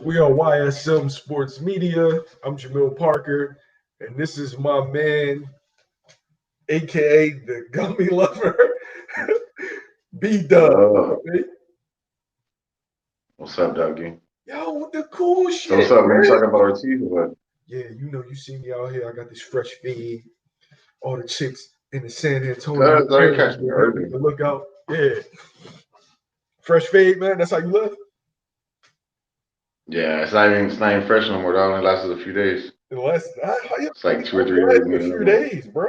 We are YSM Sports Media. I'm Jamil Parker, and this is my man, aka the Gummy Lover, B-Dub. What's up, Dougie? Yo, with the cool shit. So what's up, man? You talking about Ortiz or what? Yeah, you see me out here. I got this fresh feed. All the chicks in the San Antonio Catch me early. Look out. Yeah. Fresh fade, man. That's how you live? Yeah, it's not even fresh no more. That only lasted a few days. It's like 2 or 3 days. A few days, bro.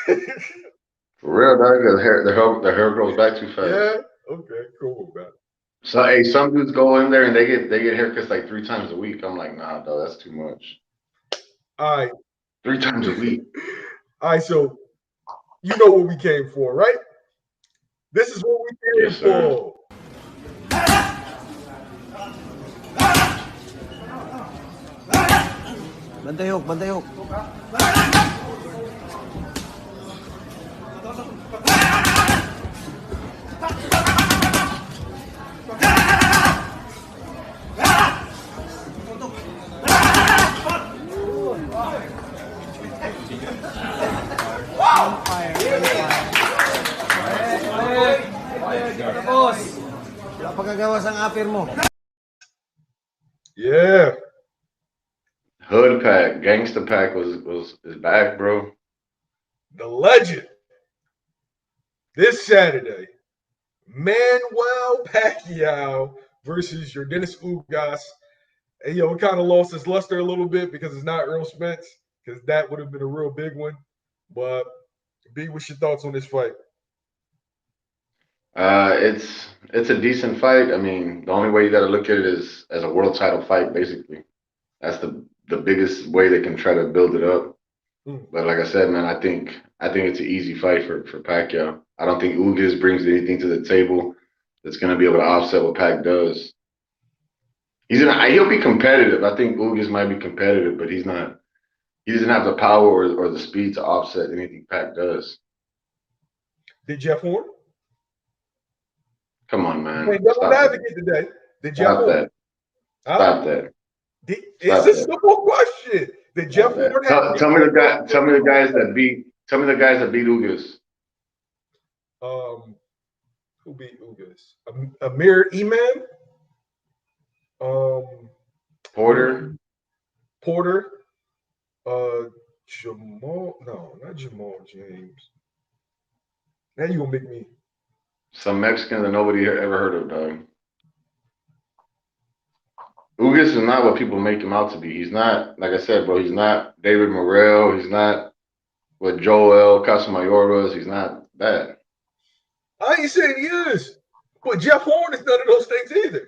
For real, dog. The hair grows back too fast. Yeah. Okay. Cool, man. So, hey, some dudes go in there and they get haircuts like 3 times a week. I'm like, nah, dog, that's too much. All right. 3 times a week. All right, so you know what we came for, right? This is what we came for. Bandayok. Yeah. Hood Pack, Gangsta Pack is back, bro. The legend. This Saturday, Manny Pacquiao versus Yordenis Ugas. And it kind of lost its luster a little bit because it's not Errol Spence, because that would have been a real big one. But B, what's your thoughts on this fight? It's a decent fight. I mean, the only way you got to look at it is as a world title fight, basically. That's the biggest way they can try to build it up. But like I said, man, I think it's an easy fight for Pacquiao. I don't think Ugas brings anything to the table that's going to be able to offset what Pac does. He'll be competitive. I think Ugas might be competitive, but he's not. He doesn't have the power or the speed to offset anything Pac does. Did Jeff Horn? Come on, man. Hey, double advocate today. Did Jeff Horn? Stop that. It's a simple question. Did Jeff Horn have? Tell me the guys that beat Ugas. Who beat Ugas? Amir Imam. Porter. Jamal. No, not Jamal James. Now you gonna make me. Some Mexican that nobody ever heard of, dog. Ugas is not what people make him out to be. He's not, like I said, bro, he's not David Morrell. He's not what Joel Casamayor was. He's not that. I ain't saying he is. But Jeff Horn is none of those things either.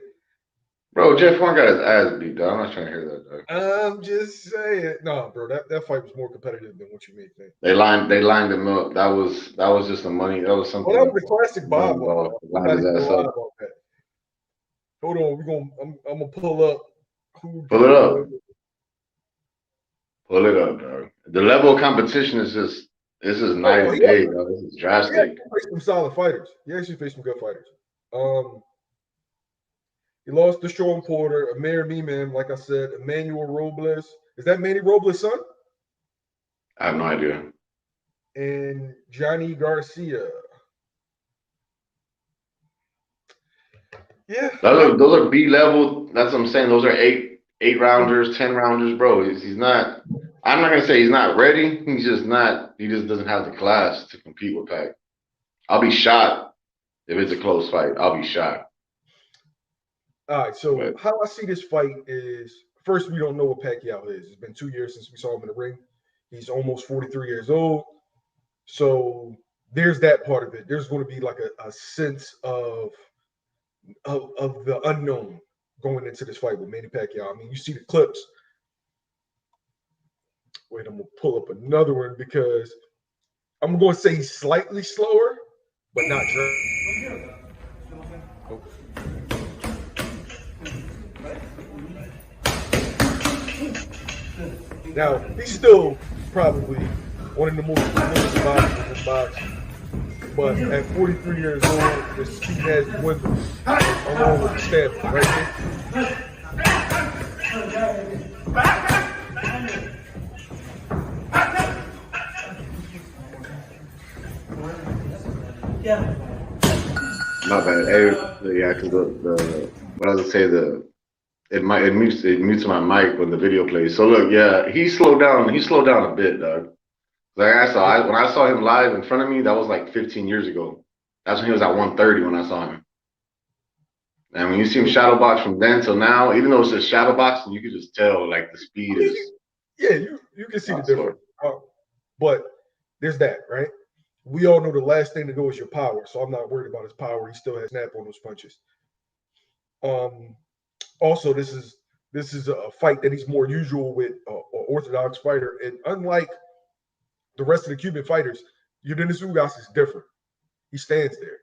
Bro, Jeff Horn got his ass beat, dog. I'm not trying to hear that, dog. I'm just saying. No, bro, that fight was more competitive than what you may think. They lined him up. That was just the money. That was something. Well, that was a classic Bob. Lined his ass up. Hold on, I'm gonna pull up. Pull it up. Pull it up, dog. The level of competition is just night and day, dog. This is drastic. He actually faced some solid fighters. He actually faced some good fighters. He lost to Sean Porter, Amir Imam, like I said, Emmanuel Robles. Is that Manny Robles' son? I have no idea. And Johnny Garcia. Yeah. Those are B level. That's what I'm saying. Those are eight rounders, 10 rounders, bro. He's not. I'm not gonna say he's not ready. He's just not. He just doesn't have the class to compete with Pac. I'll be shocked if it's a close fight. I'll be shocked. All right. So how I see this fight is, first, we don't know what Pacquiao is. It's been 2 years since we saw him in the ring. He's almost 43 years old. So there's that part of it. There's going to be like a sense of the unknown going into this fight with Manny Pacquiao. I mean, you see the clips. Wait, I'm going to pull up another one because I'm going to say he's slightly slower, but not drunk. Oh. Now, he's still probably one of the most boxers in boxing. But at 43 years old, the speed has dwindled along with the stamina, right? My bad. Hey, yeah, because what I was gonna say, it mutes my mic when the video plays. So look, yeah, he slowed down. He slowed down a bit, dog. Like when I saw him live in front of me, that was like 15 years ago. That's when he was at 130 when I saw him. And when you see him shadow box from then till now, even though it's just shadow boxing, you can just tell like the speed is. Yeah, you can see the difference. But there's that, right? We all know the last thing to go is your power, so I'm not worried about his power. He still has snap on those punches. Also, this is a fight that he's more usual with an orthodox fighter, and unlike the rest of the Cuban fighters, Yordenis Ugas is different. He stands there.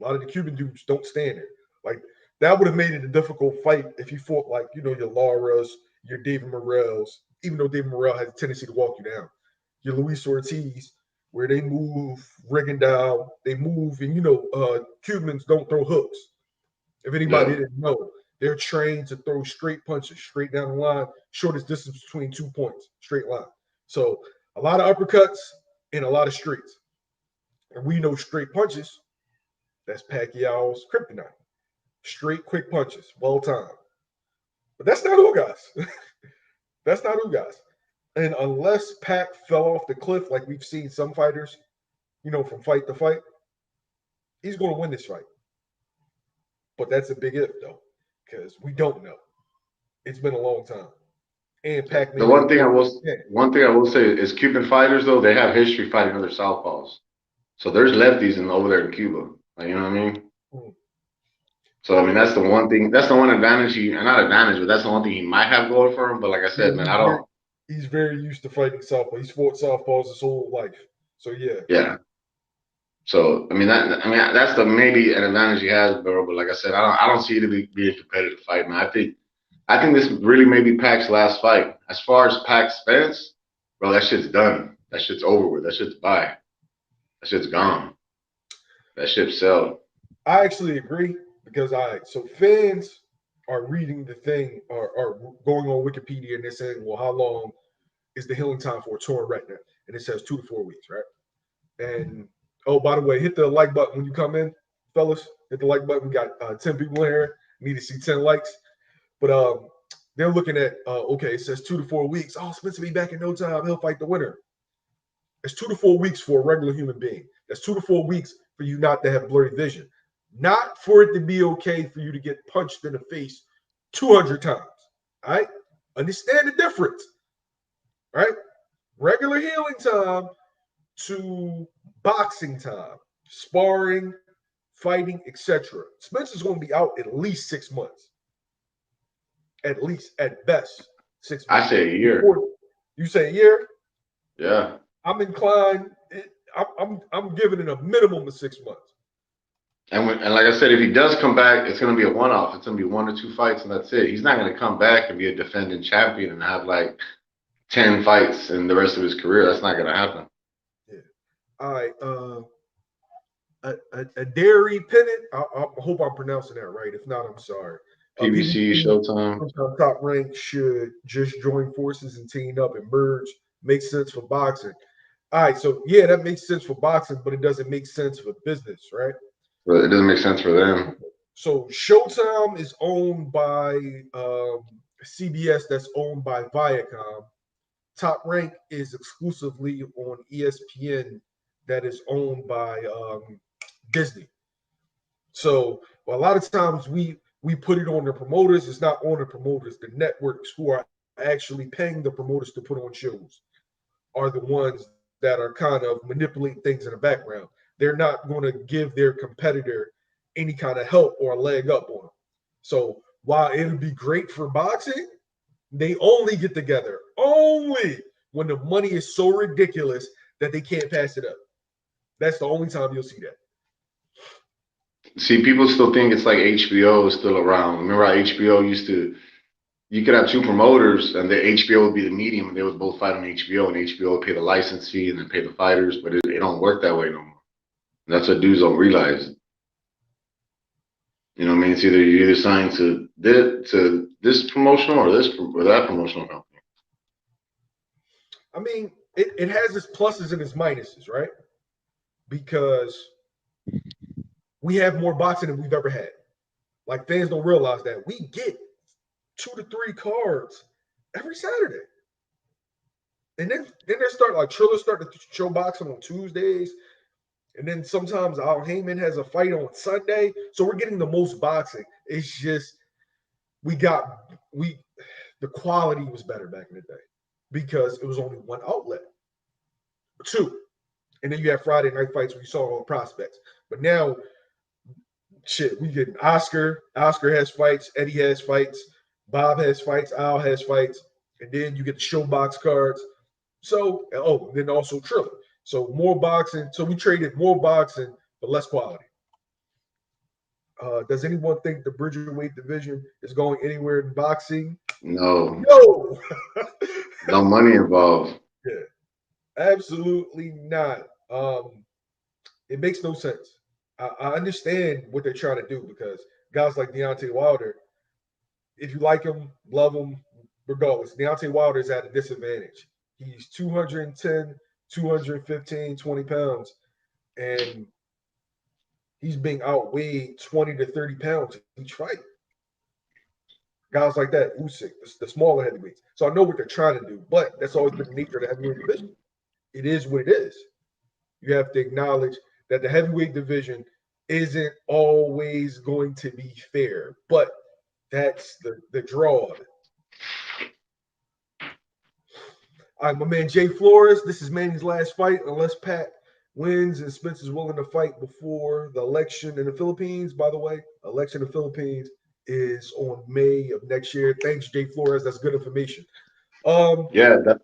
A lot of the Cuban dudes don't stand there. Like that would have made it a difficult fight if he fought like your Lauras, your David Morrells, even though David Morrell has a tendency to walk you down. Your Luis Ortiz, where they move Rigondeaux, they move, and Cubans don't throw hooks. If anybody didn't know, they're trained to throw straight punches, straight down the line, shortest distance between 2 points, straight line. So a lot of uppercuts and a lot of straights. And we know straight punches, that's Pacquiao's kryptonite. Straight, quick punches, well timed. But that's not Ugas. That's not Ugas. And unless Pac fell off the cliff like we've seen some fighters, from fight to fight, he's going to win this fight. But that's a big if, though, because we don't know. It's been a long time. And Pac. The one thing I will say is Cuban fighters, though, they have history fighting other southpaws. So there's lefties over there in Cuba. Like, you know what I mean? Mm-hmm. So, I mean, that's the one thing. That's the one advantage not advantage, but that's the one thing he might have going for him. But like I said, man, I don't. He's very used to fighting southpaw. He's fought southpaws his whole life. So, yeah. Yeah. So, that's maybe an advantage he has, bro. But like I said, I don't see it being a competitive fight, man. I think this really may be Pac's last fight. As far as Pac Spence, bro, that shit's done. That shit's over with. That shit's bye. That shit's gone. That shit's sell. I actually agree because so fans are reading the thing are going on Wikipedia and they're saying, well, how long is the healing time for a torn retina? And it says 2 to 4 weeks, right? And oh, by the way, hit the like button when you come in, fellas. Hit the like button. We got 10 people in here. Need to see 10 likes. But they're looking at, okay, it says 2 to 4 weeks. Oh, Spence will be back in no time. He'll fight the winner. It's 2 to 4 weeks for a regular human being. That's 2 to 4 weeks for you not to have blurry vision. Not for it to be okay for you to get punched in the face 200 times. All right? Understand the difference. Right? Regular healing time to boxing time, sparring, fighting, etc. Spence is going to be out at least 6 months. At least, at best, 6 months. I say a year. You say a year? Yeah. I'm inclined. I'm giving it a minimum of 6 months. And like I said, if he does come back, it's going to be a one-off. It's going to be 1 or 2 fights, and that's it. He's not going to come back and be a defending champion and have like 10 fights in the rest of his career. That's not going to happen. Yeah. All right. A dairy pennant. I hope I'm pronouncing that right. If not, I'm sorry. PBC, Showtime. Top Rank should just join forces and team up and merge. Makes sense for boxing. All right, so yeah, that makes sense for boxing, but it doesn't make sense for business, right? But it doesn't make sense for them. So Showtime is owned by CBS, that's owned by Viacom. Top Rank is exclusively on ESPN, that is owned by Disney. So a lot of times we put it on the promoters. It's not on the promoters. The networks who are actually paying the promoters to put on shows are the ones that are kind of manipulating things in the background. They're not going to give their competitor any kind of help or a leg up on them. So while it would be great for boxing, they only get together only when the money is so ridiculous that they can't pass it up. That's the only time you'll see that. See, people still think it's like HBO is still around. Remember how HBO you could have 2 promoters and the HBO would be the medium and they would both fight on HBO and HBO would pay the license fee and then pay the fighters, but it don't work that way no more. That's what dudes don't realize. You know what I mean? It's either you're either signed to this promotional or this or that promotional company. I mean, it has its pluses and its minuses, right? Because we have more boxing than we've ever had. Like, fans don't realize that we get 2 to 3 cards every Saturday. And then they start, like, Triller start to show boxing on Tuesdays. And then sometimes Al Heyman has a fight on Sunday. So we're getting the most boxing. It's just the quality was better back in the day because it was only one outlet. 2. And then you have Friday night fights where you saw all the prospects. But now, shit, we get Oscar. Oscar has fights. Eddie has fights. Bob has fights. Al has fights. And then you get the showbox cards. So, then also Triller. So more boxing. So we traded more boxing for less quality. Does anyone think the Bridgerweight division is going anywhere in boxing? No. No. No money involved. Yeah. Absolutely not. It makes no sense. I understand what they're trying to do because guys like Deontay Wilder, if you like him, love him, regardless, Deontay Wilder is at a disadvantage. He's 210, 215, 20 pounds, and he's being outweighed 20 to 30 pounds each fight. Guys like that, Usyk, the smaller heavyweights. So I know what they're trying to do, but that's always been the nature of the heavyweight division. It is what it is. You have to acknowledge that the heavyweight division isn't always going to be fair, but that's the draw of it. All right, my man Jay Flores. This is Manny's last fight, unless Pat wins and Spence is willing to fight before the election in the Philippines. By the way, election in the Philippines is on May of next year. Thanks, Jay Flores. That's good information. Yeah, that's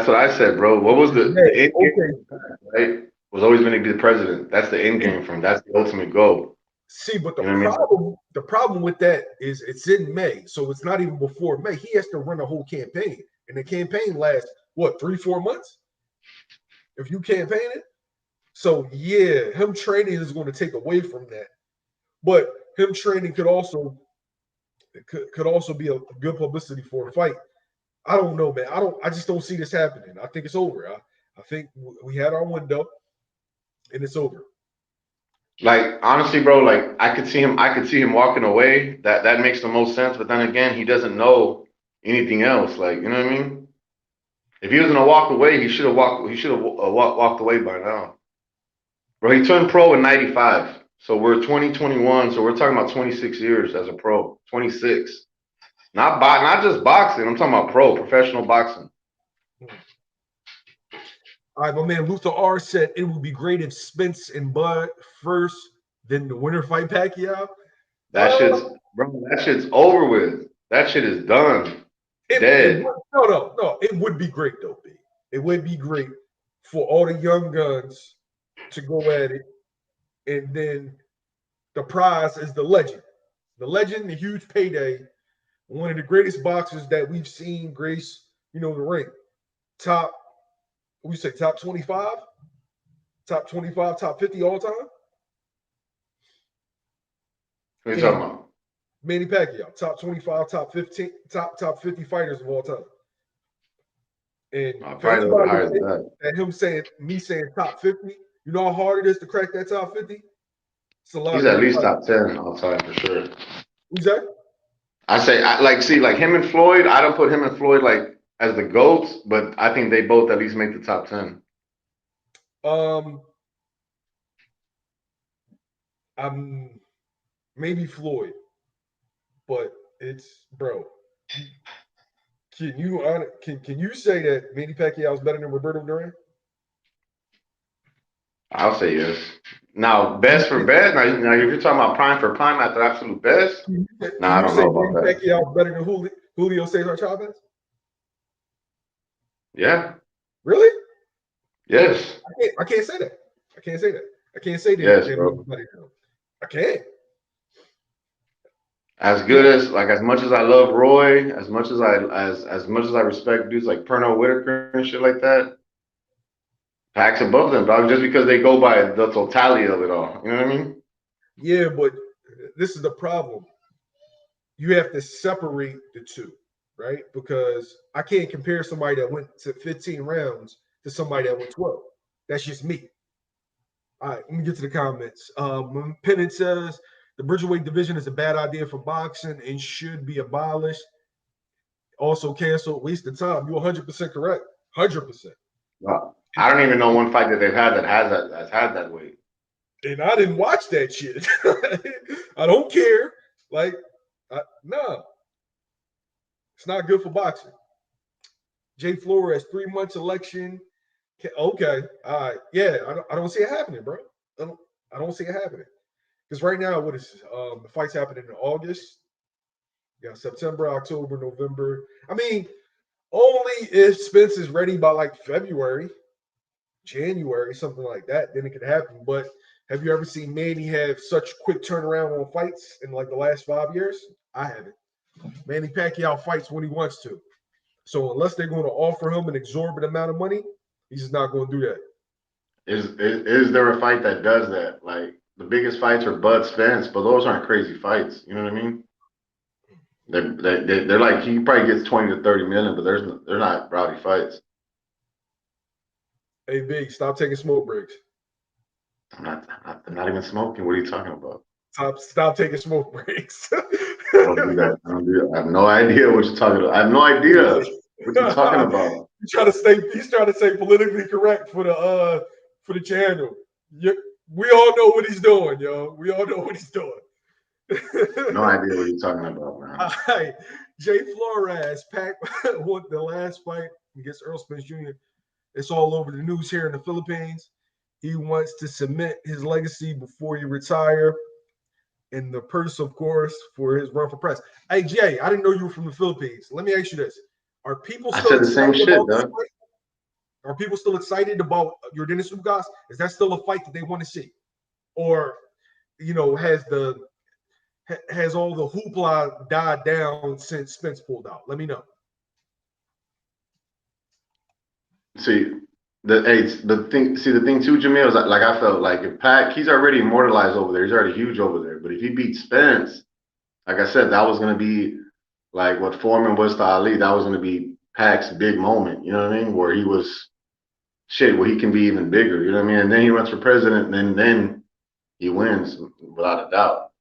what I said, bro. What was the end game? Right? Was always going to be the president. That's the end game from. That's the ultimate goal. See, but the problem with that is it's in May, so it's not even before May. He has to run a whole campaign, and the campaign lasts what 3-4 months if you campaign it. So yeah, him training is going to take away from that, but him training could also be a good publicity for a fight. I don't know, man. I just don't see this happening. I think it's over. I think we had our window, and it's over. Like, honestly, bro, like I could see him walking away. That makes the most sense. But then again, he doesn't know anything else. Like, you know what I mean? If he was gonna walk away, he should have walked away by now. Bro, he turned pro in '95. So we're 2021. So we're talking about 26 years as a pro. 26. Not just boxing. I'm talking about professional boxing. All right, my man Luther R said it would be great if Spence and Bud first, then the winner fight Pacquiao. That shit's over with. That shit is done. Dead. No. It would be great though, B. It would be great for all the young guns to go at it, and then the prize is the legend. The legend, the huge payday, one of the greatest boxers that we've seen grace, the ring. Top 25? Top 25, top 50 all time? What are you talking about? Manny Pacquiao, top 25, top 15, top 50 fighters of all time. And me saying top 50, you know how hard it is to crack that top 50? He's at least top 10 all time for sure. Who's that? I say, like him and Floyd, I don't put him and Floyd like as the GOATs, but I think they both at least make the top 10. I'm maybe Floyd, but it's bro. Can you say that Manny Pacquiao is better than Roberto Duran? I'll say yes. Now, best for best. Now, if you're talking about prime for prime at the absolute best, I don't know about that. Pacquiao is better than Julio Cesar Chavez? Yeah. Really? Yes. I can't say that. I can't say that. Yes, bro. I can't. As good as much as I love Roy, as much as I respect dudes like Pernell Whitaker and shit like that, Pac's above them, dog, just because they go by the totality of it all. You know what I mean? Yeah, but this is the problem. You have to separate the two, right? Because I can't compare somebody that went to 15 rounds to somebody that went 12. That's just me. All right, let me get to the comments. Pennant says the Bridgerweight division is a bad idea for boxing and should be abolished. Also canceled, waste of time. You're 100% correct. 100%. Wow. I don't even know one fight that they've had that has had that weight. And I didn't watch that shit. I don't care. Like, no. It's not good for boxing. Jay Flores, 3 months election. Okay. All right. Yeah, I don't see it happening, bro. I don't see it happening. Because right now, what is the fight's happening in August? Yeah, September, October, November. I mean, only if Spence is ready by like February, January, something like that, then it could happen. But have you ever seen Manny have such quick turnaround on fights in like the last 5 years? I haven't. Manny Pacquiao fights when he wants to. So unless they're going to offer him an exorbitant amount of money, he's just not going to do that. Is there a fight that does that? Like the biggest fights are Bud Spence, but those aren't crazy fights. You know what I mean? They're like he probably gets 20 to 30 million, but they're not rowdy fights. Hey, Big, stop taking smoke breaks. I'm not even smoking. What are you talking about? Stop taking smoke breaks. I don't do that. I don't do that. I have no idea what you're talking about. I have no idea what you're talking about. He's trying to stay politically correct for the channel. We all know what he's doing, yo. We all know what he's doing. No idea what you're talking about, man. All right. Jay Flores, Pac won the last fight against Errol Spence Jr. It's all over the news here in the Philippines. He wants to cement his legacy before he retire. And the purse, of course, for his run for president. Hey, Jay, I didn't know you were from the Philippines. Let me ask you this. Are people still excited about this fight? Are people still excited about Yordenis Ugas? Is that still a fight that they want to see? Or, has all the hoopla died down since Spence pulled out? Let me know. See, the thing too, Jamil, is like I felt like if Pac, he's already immortalized over there. He's already huge over there. But if he beats Spence, like I said, that was gonna be like what Foreman was to Ali. That was gonna be Pac's big moment. You know what I mean? Where he was where he can be even bigger. You know what I mean? And then he runs for president, and then he wins without a doubt.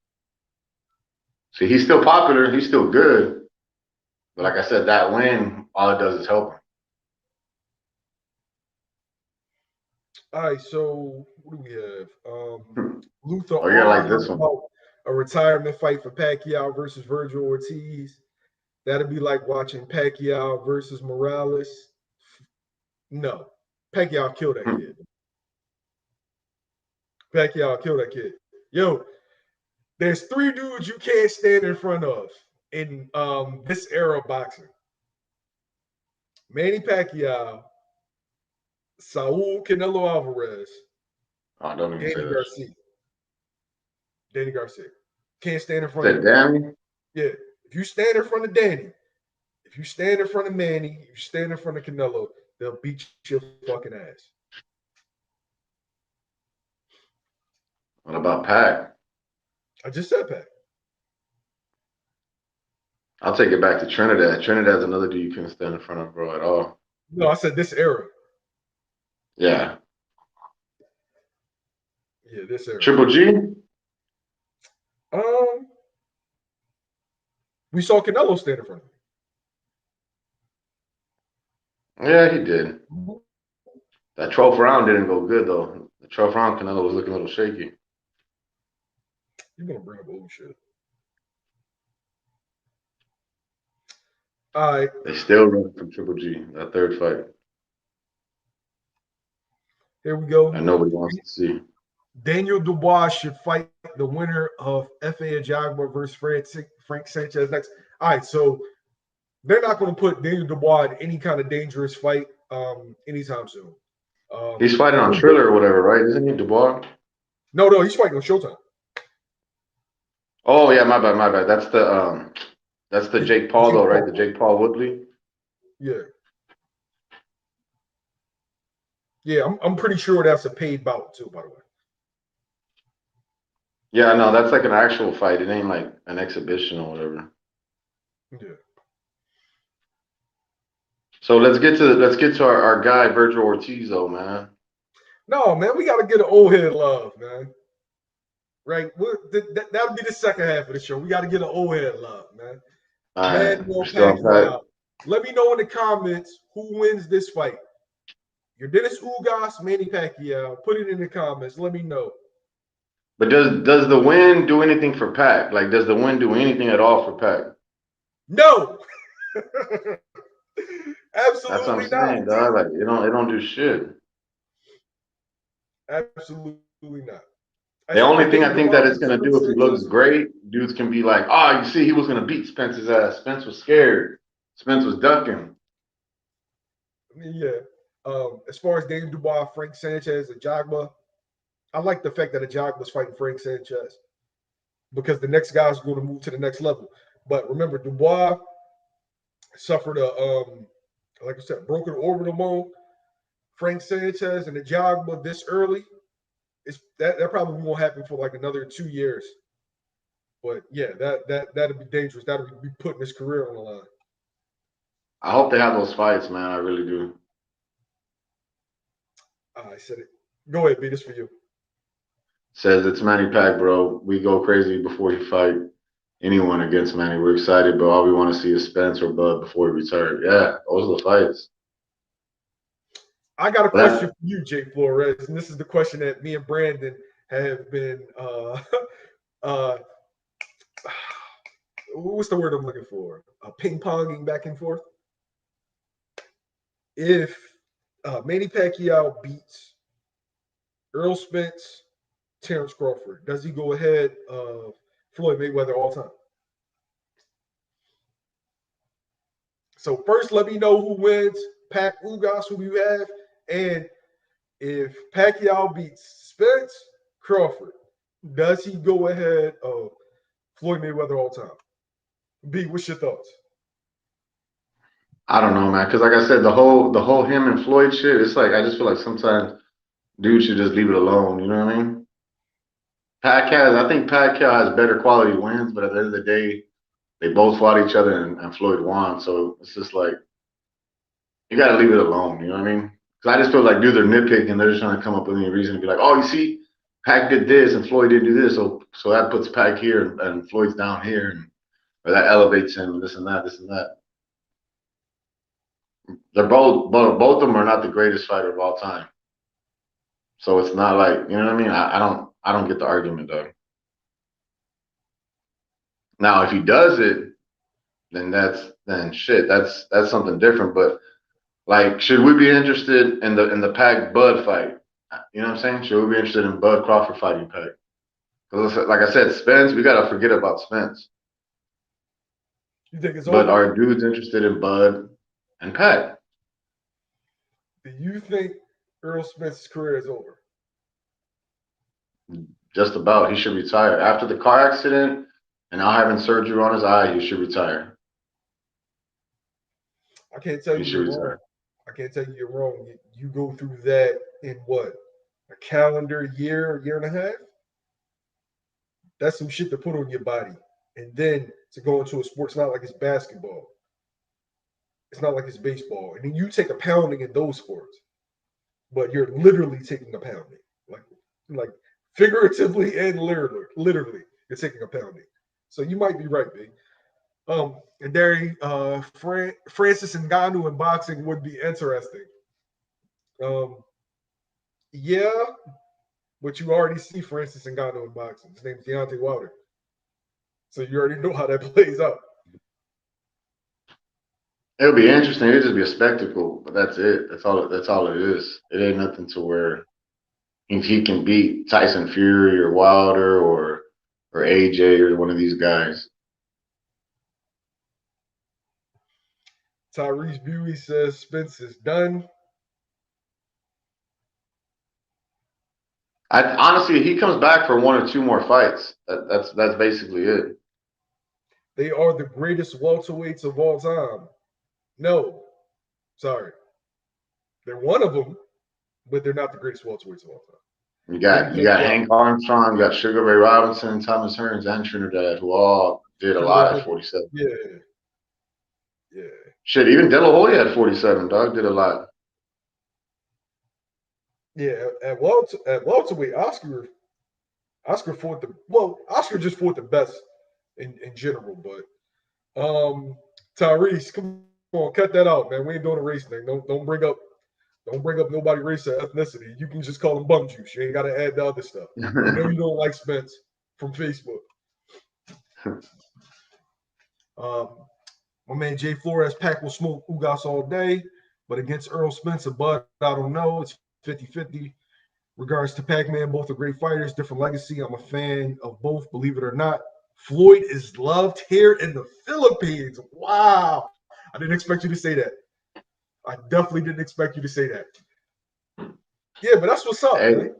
See, he's still popular. He's still good. But like I said, that win, all it does is help him. All right, so what do we have? Luther like this one. A retirement fight for Pacquiao versus Virgil Ortiz. That'd be like watching Pacquiao versus Morales. No, Pacquiao killed that kid. Pacquiao killed that kid. Yo, there's 3 dudes you can't stand in front of in this era of boxing. Manny Pacquiao, Saul Canelo Alvarez, Danny Garcia. Danny Garcia. Can't stand in front of Danny? Yeah. If you stand in front of Danny, if you stand in front of Manny, if you stand in front of Canelo, they'll beat your fucking ass. What about Pac? I just said Pac. I'll take it back to Trinidad. Trinidad's another dude you couldn't stand in front of, bro, at all. No, I said this era. Yeah. Yeah, this era. Triple G? We saw Canelo stand in front of him. Yeah, he did. That 12th round didn't go good, though. The 12th round, Canelo was looking a little shaky. You're going to bring up old shit. All right. They still run from Triple G, that 3rd fight. Here we go. And nobody wants to see. Daniel Dubois should fight the winner of F.A. Ajagba versus Frank Sanchez next. All right, so they're not going to put Daniel Dubois in any kind of dangerous fight anytime soon. He's fighting on Triller or whatever, right? Isn't he Dubois? No, he's fighting on Showtime. Oh yeah, my bad. That's the Jake Paul though, right? The Jake Paul Woodley. Yeah. Yeah, I'm pretty sure that's a paid bout too, by the way. Yeah, no, that's like an actual fight. It ain't like an exhibition or whatever. Yeah. So let's get to our guy Virgil Ortiz though, man. No, man, we got to get an old head love, man. Right? That'll be the second half of the show. We got to get an old head love, man. All right, we're Manny still on Pacquiao. Let me know in the comments who wins this fight. Yordenis Ugas, Manny Pacquiao. Put it in the comments. Let me know. But does the win do anything for Pac? Like, does the win do anything at all for Pac? No. Absolutely That's what I'm not. saying, dog. Like, it don't do shit. Absolutely not. The only thing I think that it's gonna do if he looks great, dudes can be like, oh, you see, he was gonna beat Spence's ass. Spence was scared. Spence was ducking. Yeah. As far as Dave Dubois, Frank Sanchez, and Jagba, I like the fact that Ajagba was fighting Frank Sanchez because the next guy's going to move to the next level. But remember, Dubois suffered a like I said, broken orbital bone. Frank Sanchez and Ajagba this early, that probably won't happen for like another 2 years. But yeah, that'd be dangerous. That'd be putting his career on the line. I hope they have those fights, man. I really do. I said it. Go ahead, B. This for you. Says it's Manny Pac, bro. We go crazy before you fight anyone against Manny. We're excited, but all we want to see is Spence or Bud before he retires. Yeah, those are the fights. I got a question for you, Jake Flores, and this is the question that me and Brandon have been what's the word I'm looking for? Ping-ponging back and forth. If Manny Pacquiao beats Errol Spence, Terrence Crawford, does he go ahead of Floyd Mayweather all time? So first, let me know who wins. Pac Ugas, who you have, and if Pacquiao beats Spence, Crawford, does he go ahead of Floyd Mayweather all time? B, what's your thoughts? I don't know, man. Because like I said, the whole him and Floyd shit. It's like I just feel like sometimes dudes should just leave it alone. You know what I mean? I think Pacquiao has better quality wins, but at the end of the day, they both fought each other and Floyd won. So it's just like you got to leave it alone. You know what I mean? Because I just feel like dudes are nitpicking. They're just trying to come up with any reason to be like, oh, you see, Pac did this and Floyd didn't do this, so that puts Pac here and Floyd's down here, or that elevates him and this and that, this and that. They're both of them are not the greatest fighter of all time. So it's not like, you know what I mean? I don't get the argument though. Now if he does it, then shit, that's something different. But like, should we be interested in the Pac Bud fight? You know what I'm saying? Should we be interested in Bud Crawford fighting Pac? Because like I said, Spence, we gotta forget about Spence. You think it's but over? are dudes interested in Bud and Pac? Do you think Errol Spence's career is over? Just about. He should retire. After the car accident and now having surgery on his eye, he should retire. I can't tell you you're wrong. I can't tell you you're wrong. You go through that in what? A calendar year, year and a half? That's some shit to put on your body. And then to go into a sport, it's not like it's basketball. It's not like it's baseball. And then you take a pounding in those sports. But you're literally taking a pounding. Like figuratively and literally, you're taking a pounding. So you might be right, B. And there, Francis Ngannou in boxing would be interesting. Yeah, but you already see Francis Ngannou in boxing. His name's Deontay Wilder. So you already know how that plays out. It'll be interesting. It'll just be a spectacle, but that's it. That's all it is. It ain't nothing to where if he can beat Tyson Fury or Wilder or AJ or one of these guys. Tyrese Bewey says Spence is done. Honestly, he comes back for one or two more fights. That's basically it. They are the greatest welterweights of all time. No, sorry. They're one of them. but they're not the greatest welterweights of all time. You got Hank Armstrong, you got Sugar Ray Robinson, Thomas Hearns, and Trinidad, who all did a lot at 47. Yeah. Shit, even De La Hoya at 47, dog, did a lot. Yeah, at welterweight, Oscar fought Oscar just fought the best in general, but Tyrese, come on, cut that out, man. We ain't doing a race thing. Don't bring up nobody race or ethnicity. You can just call them bum juice. You ain't got to add the other stuff. I know you don't like Spence from Facebook. My man Jay Flores, Pac will smoke Ugas all day, but against Errol Spence and Bud, I don't know. It's 50-50. Regards to Pac-Man, both are great fighters, different legacy. I'm a fan of both, believe it or not. Floyd is loved here in the Philippines. Wow. I didn't expect you to say that. I definitely didn't expect you to say that. Yeah, but that's what's up, man.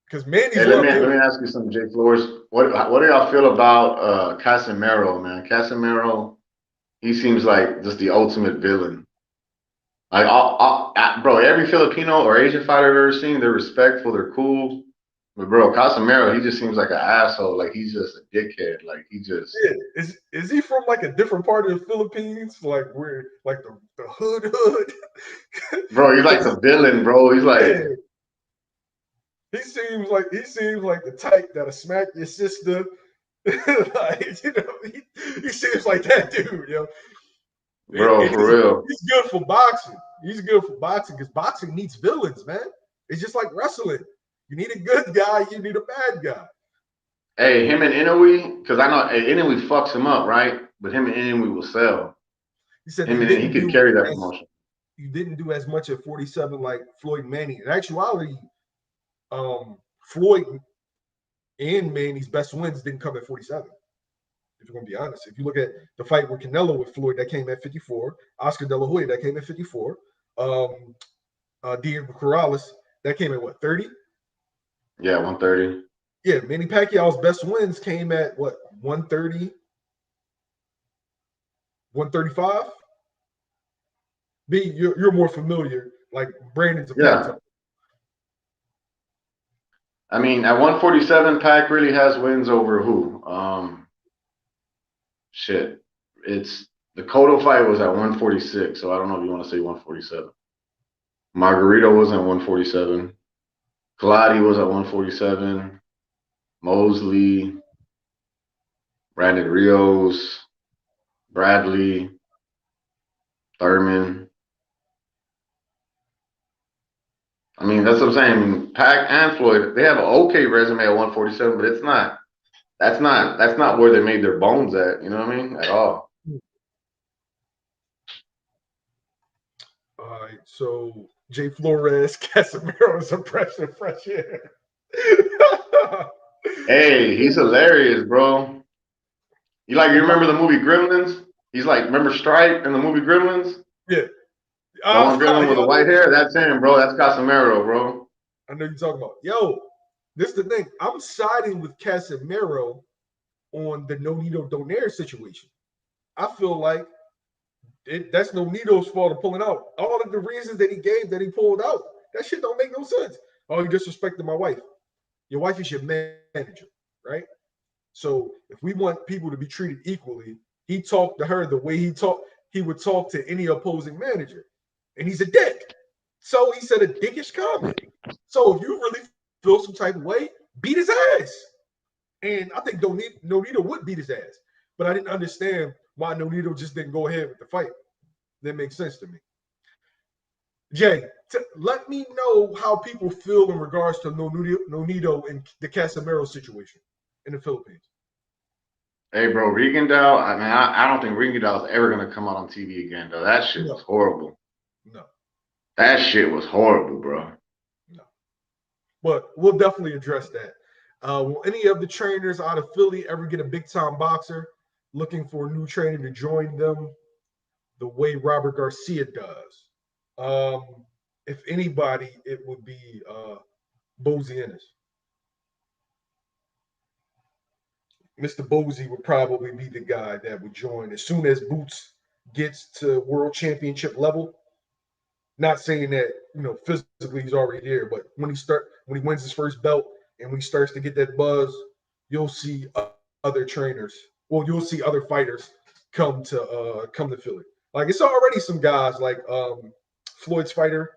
Because Manny's let me ask you something, Jay Flores. What do y'all feel about Casemiro, man? Casemiro, he seems like just the ultimate villain. Like, bro, every Filipino or Asian fighter I've ever seen, they're respectful, they're cool. But bro, Casemiro, he just seems like an asshole. Like, he's just a dickhead. Like, he just is he from like a different part of the Philippines? Like where, like the hood? Bro, he's like the villain, bro. He's like he seems like the type that'll smack your sister. Like, you know, he seems like that dude, yo. Bro, for real. He's good for boxing. He's good for boxing because boxing needs villains, man. It's just like wrestling. You need a good guy, you need a bad guy. Hey, him and Inoue, because I know Inoue fucks him up, right? But him and Inoue will sell. He said he could carry that promotion. You didn't do as much at 47 like Floyd and Manny. In actuality, Floyd and Manny's best wins didn't come at 47. If you're going to be honest, if you look at the fight with Canelo with Floyd, that came at 54. Oscar De La Hoya, that came at 54. Diego Corrales, that came at what, 30? Yeah, 130. Yeah, Manny Pacquiao's best wins came at what, 130, 135. B, you're more familiar. Like Brandon's a yeah. I mean, at 147, Pac really has wins over who? Shit. It's the Cotto fight was at 146, so I don't know if you want to say 147. Margarito was at 147. Glady was at 147. Mosley, Brandon Rios, Bradley, Thurman. I mean, that's what I'm saying. Pac and Floyd, they have an okay resume at 147, but it's not. That's not where they made their bones at. You know what I mean? At all. All right. So Jay Flores, Casemiro's impression fresh air. Hey, he's hilarious, bro. You remember the movie Gremlins? He's like, remember Stripe in the movie Gremlins? Yeah. The one Gremlin with the white hair? That's him, bro. That's Casemiro, bro. I know you're talking about. Yo, this is the thing. I'm siding with Casemiro on the Nonito Donaire situation. I feel like that's Nonito's fault of pulling out. All of the reasons that he gave that he pulled out, that shit don't make no sense. Oh, you disrespected my wife. Your wife is your manager, right? So if we want people to be treated equally, he talked to her the way he would talk to any opposing manager. And he's a dick. So he said a dickish comment. So if you really feel some type of way, beat his ass. And I think Nonito would beat his ass. But I didn't understand why Nonito just didn't go ahead with the fight. That makes sense to me. Jay, let me know how people feel in regards to Nonito and the Casemiro situation in the Philippines. Hey, bro, Rigondeaux, I mean, I don't think Rigondeaux is ever going to come out on TV again, though. That shit was horrible. No. That shit was horrible, bro. No. But we'll definitely address that. Will any of the trainers out of Philly ever get a big-time boxer looking for a new trainer to join them the way Robert Garcia does? If anybody, it would be Bozy Ennis. Mr. Bozy would probably be the guy that would join as soon as Boots gets to world championship level. Not saying that, you know, physically he's already there, but when he wins his first belt and when he starts to get that buzz, you'll see other trainers. Well, you'll see other fighters come to Philly. Like it's already some guys like Floyd's fighter.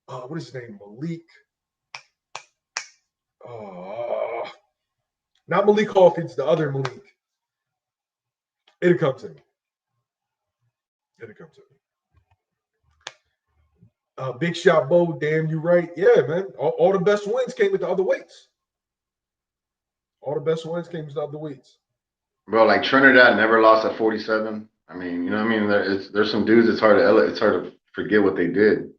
What is his name? Malik. Not Malik Hawkins, the other Malik. It'll come to me. Big Shot Bo, damn you right. Yeah, man. All the best wins came with the other weights. Bro, like Trinidad never lost at 47. I mean, you know what I mean? There's some dudes it's hard to forget what they did.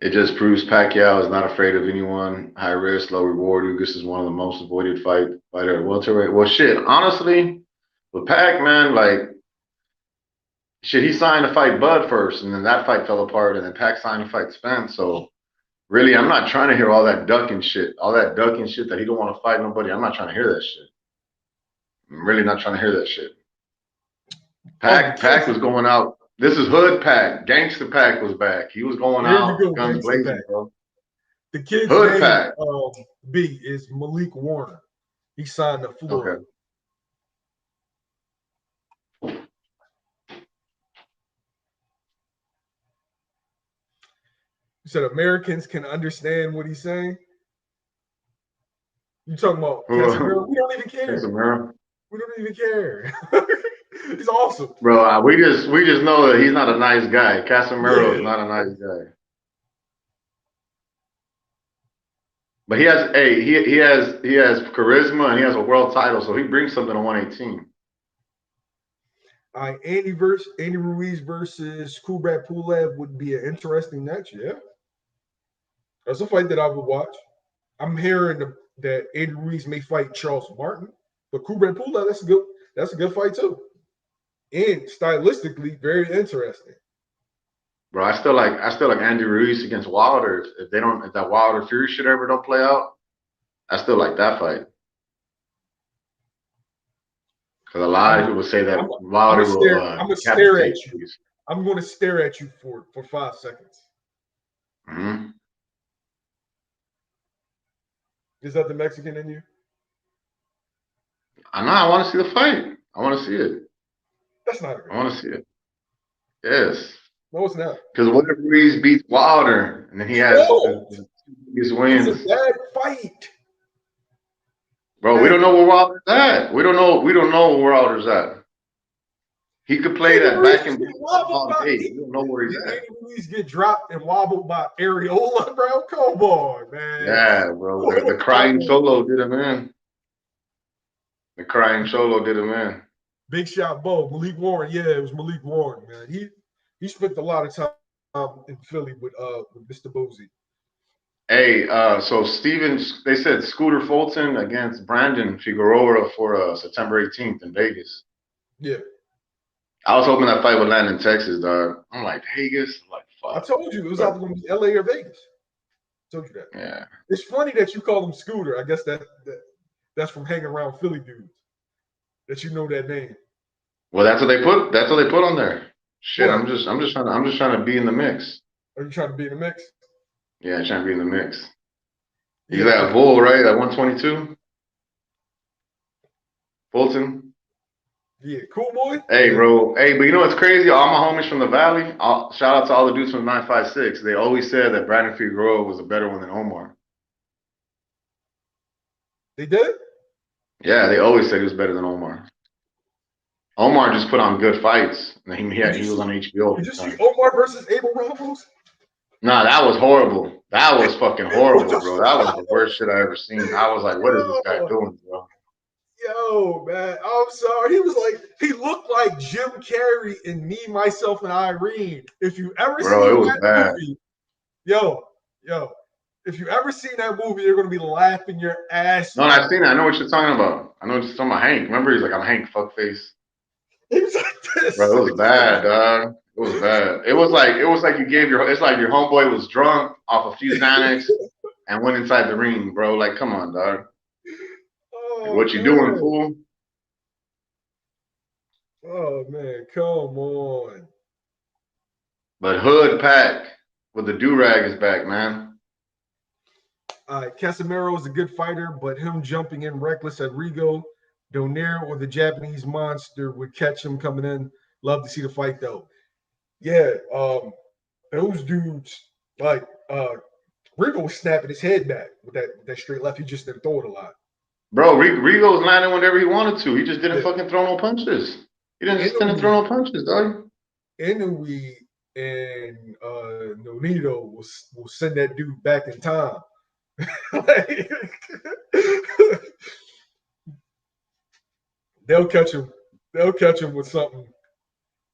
It just proves Pacquiao is not afraid of anyone. High risk, low reward. Ugas is one of the most avoided fighter at welterweight. Well, shit, honestly, with Pac, man, like, shit, he signed to fight Bud first, and then that fight fell apart, and then Pac signed to fight Spence. So, really, I'm not trying to hear all that ducking shit that he don't want to fight nobody. I'm not trying to hear that shit. I'm really not trying to hear that shit. Pac was going out. This is Hood Pac. Gangster Pac was back. He was going out guns blazing, bro. The kid's Hood name Pac. B is Malik Warner. He signed to Florida. Okay. You said Americans can understand what he's saying? You talking about Casemiro? We don't even care. Casemiro? We don't even care. He's awesome. Bro, we just know that he's not a nice guy. Casemiro is not a nice guy. But he has charisma and he has a world title, so he brings something to 118. Andy Ruiz versus Kubrat Pulev would be an interesting match, yeah. That's a fight that I would watch. I'm hearing that Andy Ruiz may fight Charles Martin, but Kubrat Pulev, that's a good fight too. And stylistically, very interesting. Bro, I still like Andy Ruiz against Wilder. If that Wilder Fury shit ever don't play out, I still like that fight. Because a lot of people say that Wilder will. I'm gonna stare at you. I'm going to stare at you for 5 seconds. Mm-hmm. Is that the Mexican in you? I know. I want to see the fight. I want to see it. That's not. I want to see it. Yes. No, it's not. Because what if Ruiz beats Wilder and then he has his wins? It's a bad fight. Bro, we don't know where Wilder's at. We don't know where Wilder's at. He could play that back and all day. We don't know where he's at. Andy Ruiz get dropped and wobbled by Areola, bro. Come on, man. Yeah, bro. The crying Cholo did him in. The crying Cholo did him in. Big Shot Bo, Malik Warren. Yeah, it was Malik Warren, man. He spent a lot of time in Philly with Mr. Boozy. Hey, so they said Scooter Fulton against Brandon Figueroa for September 18th in Vegas. Yeah. I was hoping that fight would land in Texas, dog. I'm like, Vegas? I'm like, fuck. I told you it was either going to be LA or Vegas. I told you that. Yeah. It's funny that you call him Scooter. I guess that's from hanging around Philly dudes. That you know that name. Well, that's what they put on there. Shit, what? I'm just trying to be in the mix. Are you trying to be in the mix? Yeah, trying to be in the mix. He's at Bull, right? At 122. Fulton. Yeah, cool boy. Hey, bro. Hey, but you know what's crazy? All my homies from the Valley, shout out to all the dudes from 956. They always said that Brandon Figueroa was a better one than Omar. They did? Yeah, they always said he was better than Omar. Omar just put on good fights. He was on HBO. Did you see Omar versus Abel Ramos? Nah, that was horrible. That was fucking horrible, bro. That was the worst shit I ever seen. I was like, what is this guy doing, bro? Yo, man, I'm sorry. He looked like Jim Carrey in Me, Myself, and Irene. If you ever seen that movie, yo, if you ever seen that movie, you're gonna be laughing your ass off. No, I've seen it. I know what you're talking about. I know what you're talking about. Hank. Remember, he's like, I'm Hank, fuckface. It was like this. Bro, it was bad, dog. It was bad. It was like it's like your homeboy was drunk off a few Xanax and went inside the ring, bro. Like, come on, dog. Like, what you doing, fool? Oh man, come on. But Hood Pack with the do-rag is back, man. Casemiro is a good fighter, but him jumping in reckless at Rigo, Donaire, or the Japanese monster would catch him coming in. Love to see the fight though. Yeah, those dudes like Rigo was snapping his head back with that straight left. He just didn't throw it a lot. Bro, Rigo was landing whenever he wanted to. He just didn't fucking throw no punches. He didn't throw no punches, dog. Inoue and Nonito will send that dude back in time. They'll catch him. They'll catch him with something.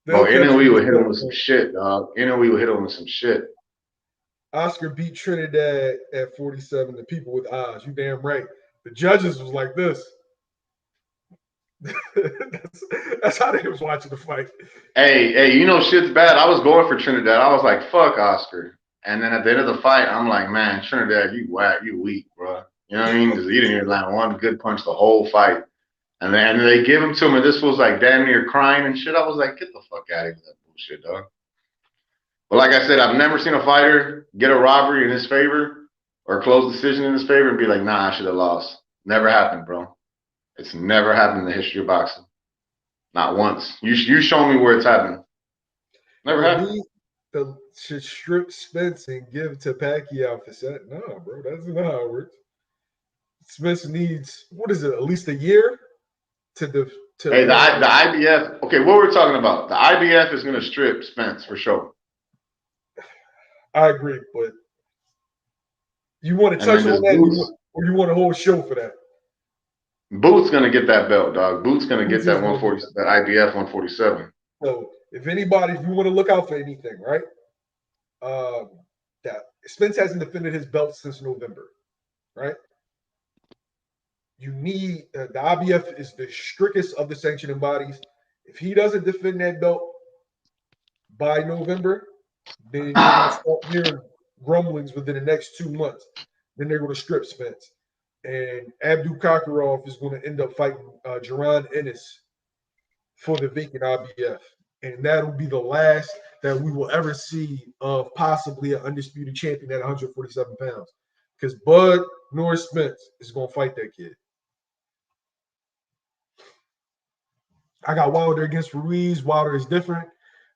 Bro, Inoue would hit him with some shit, dog. Inoue would hit him with some shit. Oscar beat Trinidad at 47. The people with eyes. You damn right. The judges was like this. that's how they was watching the fight. Hey, you know shit's bad. I was going for Trinidad. I was like, fuck Oscar. And then at the end of the fight, I'm like, man, Trinidad, you whack, you weak, bro. You know what I mean? Because he didn't even land one good punch the whole fight. And then they give him to him, and this was like damn near crying and shit. I was like, get the fuck out of here with that bullshit, dog. But like I said, I've never seen a fighter get a robbery in his favor or a close decision in his favor and be like, nah, I should have lost. Never happened, bro. It's never happened in the history of boxing. Not once. You show me where it's happened. Never happened. Should strip Spence and give to Pacquiao for set? No, bro, that's not how it works. Spence needs, what is it, at least a year to hey, the IBF. Okay, what we're talking about? The IBF is going to strip Spence for sure. I agree, but you want to touch on that, or you want a whole show for that? Boot's going to get that belt, dog. Boot's going to get that 140, that IBF 147. So if you want to look out for anything, right? That Spence hasn't defended his belt since November, right? You need the IBF is the strictest of the sanctioning bodies. If he doesn't defend that belt by November, then you're going to start hearing rumblings within the next 2 months. Then they're going to strip Spence. And Abdul Kakarov is going to end up fighting Jaron Ennis for the vacant IBF. And that'll be the last that we will ever see of possibly an undisputed champion at 147 pounds. Because Bud Norris Spence is going to fight that kid. I got Wilder against Ruiz. Wilder is different.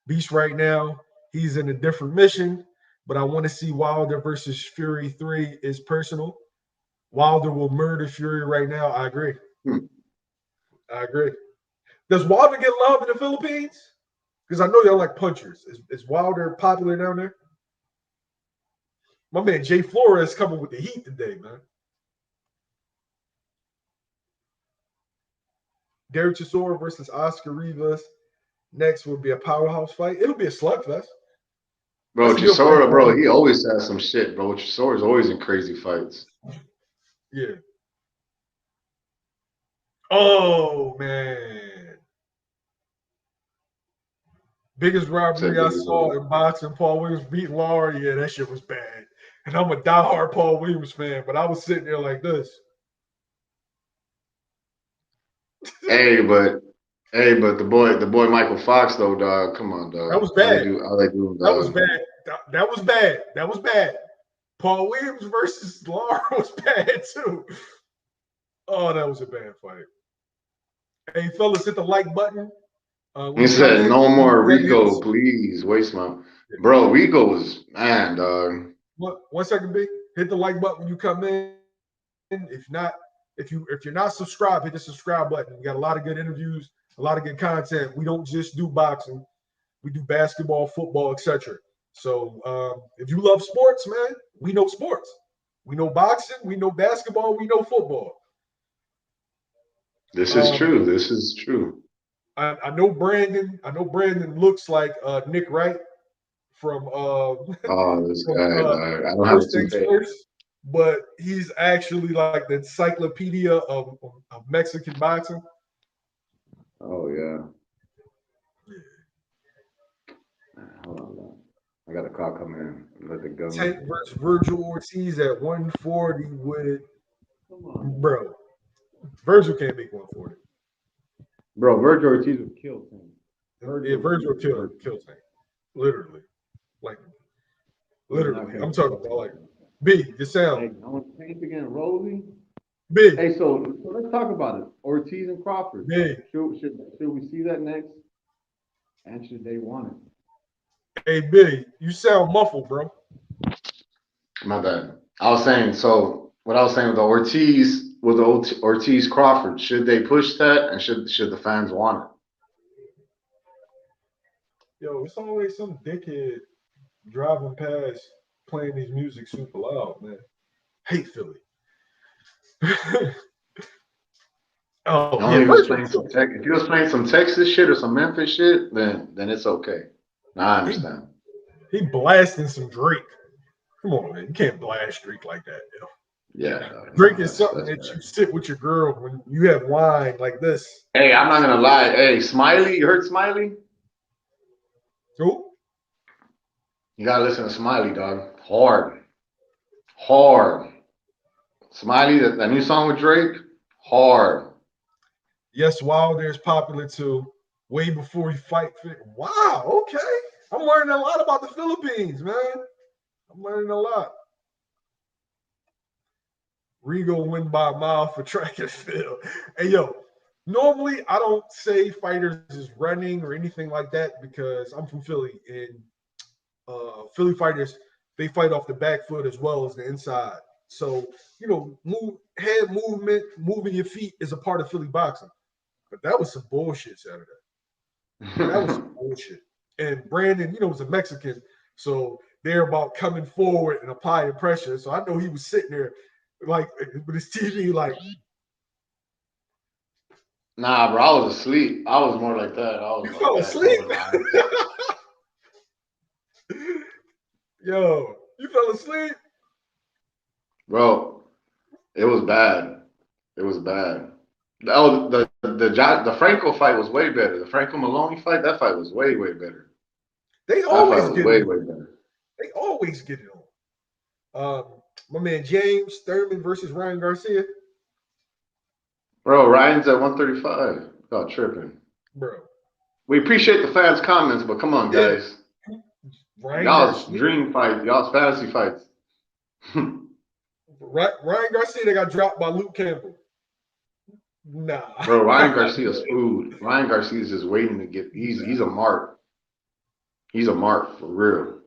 Beast right now, he's in a different mission. But I want to see Wilder versus Fury 3 is personal. Wilder will murder Fury right now. I agree. I agree. Does Wilder get love in the Philippines? Because I know y'all like punchers. Is Wilder popular down there? My man Jay Flores coming with the heat today, man. Derek Chisora versus Oscar Rivas. Next will be a powerhouse fight. It'll be a slugfest. Bro, Chisora, bro, he always has some shit, bro. Chisora's always in crazy fights. Yeah. Oh, man. Biggest robbery I saw in boxing, Paul Williams beating Lara. Yeah, that shit was bad. And I'm a diehard Paul Williams fan, but I was sitting there like this. Hey, but the boy Michael Fox though, dog. Come on, dog. That was bad. How they do, that was bad. That was bad. That was bad. Paul Williams versus Lara was bad too. Oh, that was a bad fight. Hey, fellas, hit the like button. He said, "No more Rico, please." Waste my bro. Rico was man, dog. 1 second, B. Hit the like button when you come in. If you're not subscribed, hit the subscribe button. We got a lot of good interviews, a lot of good content. We don't just do boxing; we do basketball, football, etc. So if you love sports, man, we know sports. We know boxing. We know basketball. We know football. This is true. This is true. I know Brandon. I know Brandon looks like Nick Wright from this guy. I don't have to first, but he's actually like the encyclopedia of Mexican boxing. Oh yeah. Hold on. I got a call coming in. Let it go. Tank versus Virgil Ortiz at 140 with bro. Virgil can't make 140. Bro, Virgil Ortiz would kill him. Virgil kills Tank. Literally. Like, literally. I'm talking about, like, B, the sound. Hey, I want Tank against Rosie. Big. Hey, so let's talk about it. Ortiz and Crawford. Big. Should we see that next? And should they want it? Hey, Big, you sound muffled, bro. My bad. I was saying, so what I was saying with the Ortiz Crawford, should they push that, and should the fans want it? Yo, it's always some dickhead driving past playing these music super loud, man. Hate Philly. Oh, yeah. If you was playing some Texas shit or some Memphis shit, then it's okay. Now I understand. He blasting some Drake. Come on, man. You can't blast Drake like that, yo. Yeah. Drake is something that you sit with your girl when you have wine like this. Hey, I'm not gonna lie. Hey, Smiley, you heard Smiley? Who? You gotta listen to Smiley, dog. Hard. Smiley, that new song with Drake, hard. Yes, Wilder's popular too. Way before he fight. Wow, okay. I'm learning a lot about the Philippines, man. I'm learning a lot. Rigo win by a mile for track and field. Hey, yo, normally I don't say fighters is running or anything like that because I'm from Philly, and Philly fighters, they fight off the back foot as well as the inside. So, you know, head movement, moving your feet is a part of Philly boxing. But that was some bullshit Saturday. That was some bullshit. And Brandon, you know, was a Mexican, so they're about coming forward and applying pressure. So I know he was sitting there like with his TV, like. Nah, bro, I was asleep. I was more like that. You fell asleep? Yo, you fell asleep? Bro, it was bad. It was bad. Oh, the Franco fight was way better. The Franco Maloney fight, that fight was way better. They always get way better. They always get it on. My man James Thurman versus Ryan Garcia. Bro, Ryan's at 135. God, tripping. Bro. We appreciate the fans' comments, but come on, guys. Y'all's dream fight, y'all's fantasy fights. Ryan Garcia, they got dropped by Luke Campbell. Nah. Bro, Ryan Garcia's food. Ryan Garcia's just waiting to get. He's a mark. He's a mark for real.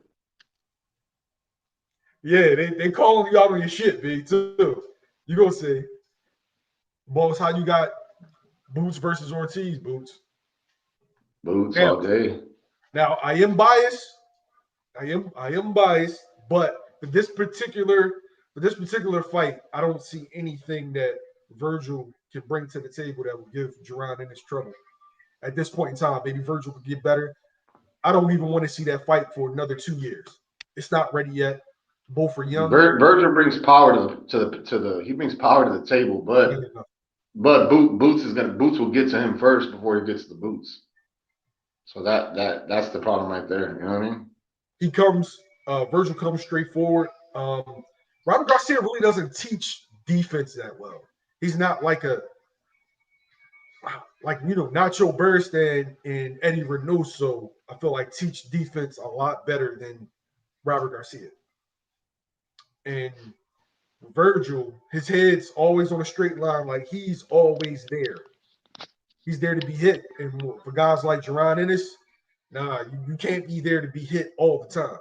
Yeah, they calling you out on your shit, B, too. You gonna see. Boss, how you got Boots versus Ortiz, Boots? Boots now, all day. Now, I am biased. I am biased, but for this particular fight, I don't see anything that Virgil can bring to the table that will give Yordenis trouble. At this point in time, maybe Virgil could get better. I don't even want to see that fight for another 2 years. It's not ready yet. Both are young. Virgil brings power he brings power to the table, but Boots will get to him first before he gets to the Boots. So that's the problem right there. You know what I mean? Virgil comes straight forward. Robert Garcia really doesn't teach defense that well. He's not like Nacho Burstein and Eddie Reynoso. I feel like teach defense a lot better than Robert Garcia. And Virgil, his head's always on a straight line, like he's always there. He's there to be hit. And for guys like Yordenis, nah, you can't be there to be hit all the time.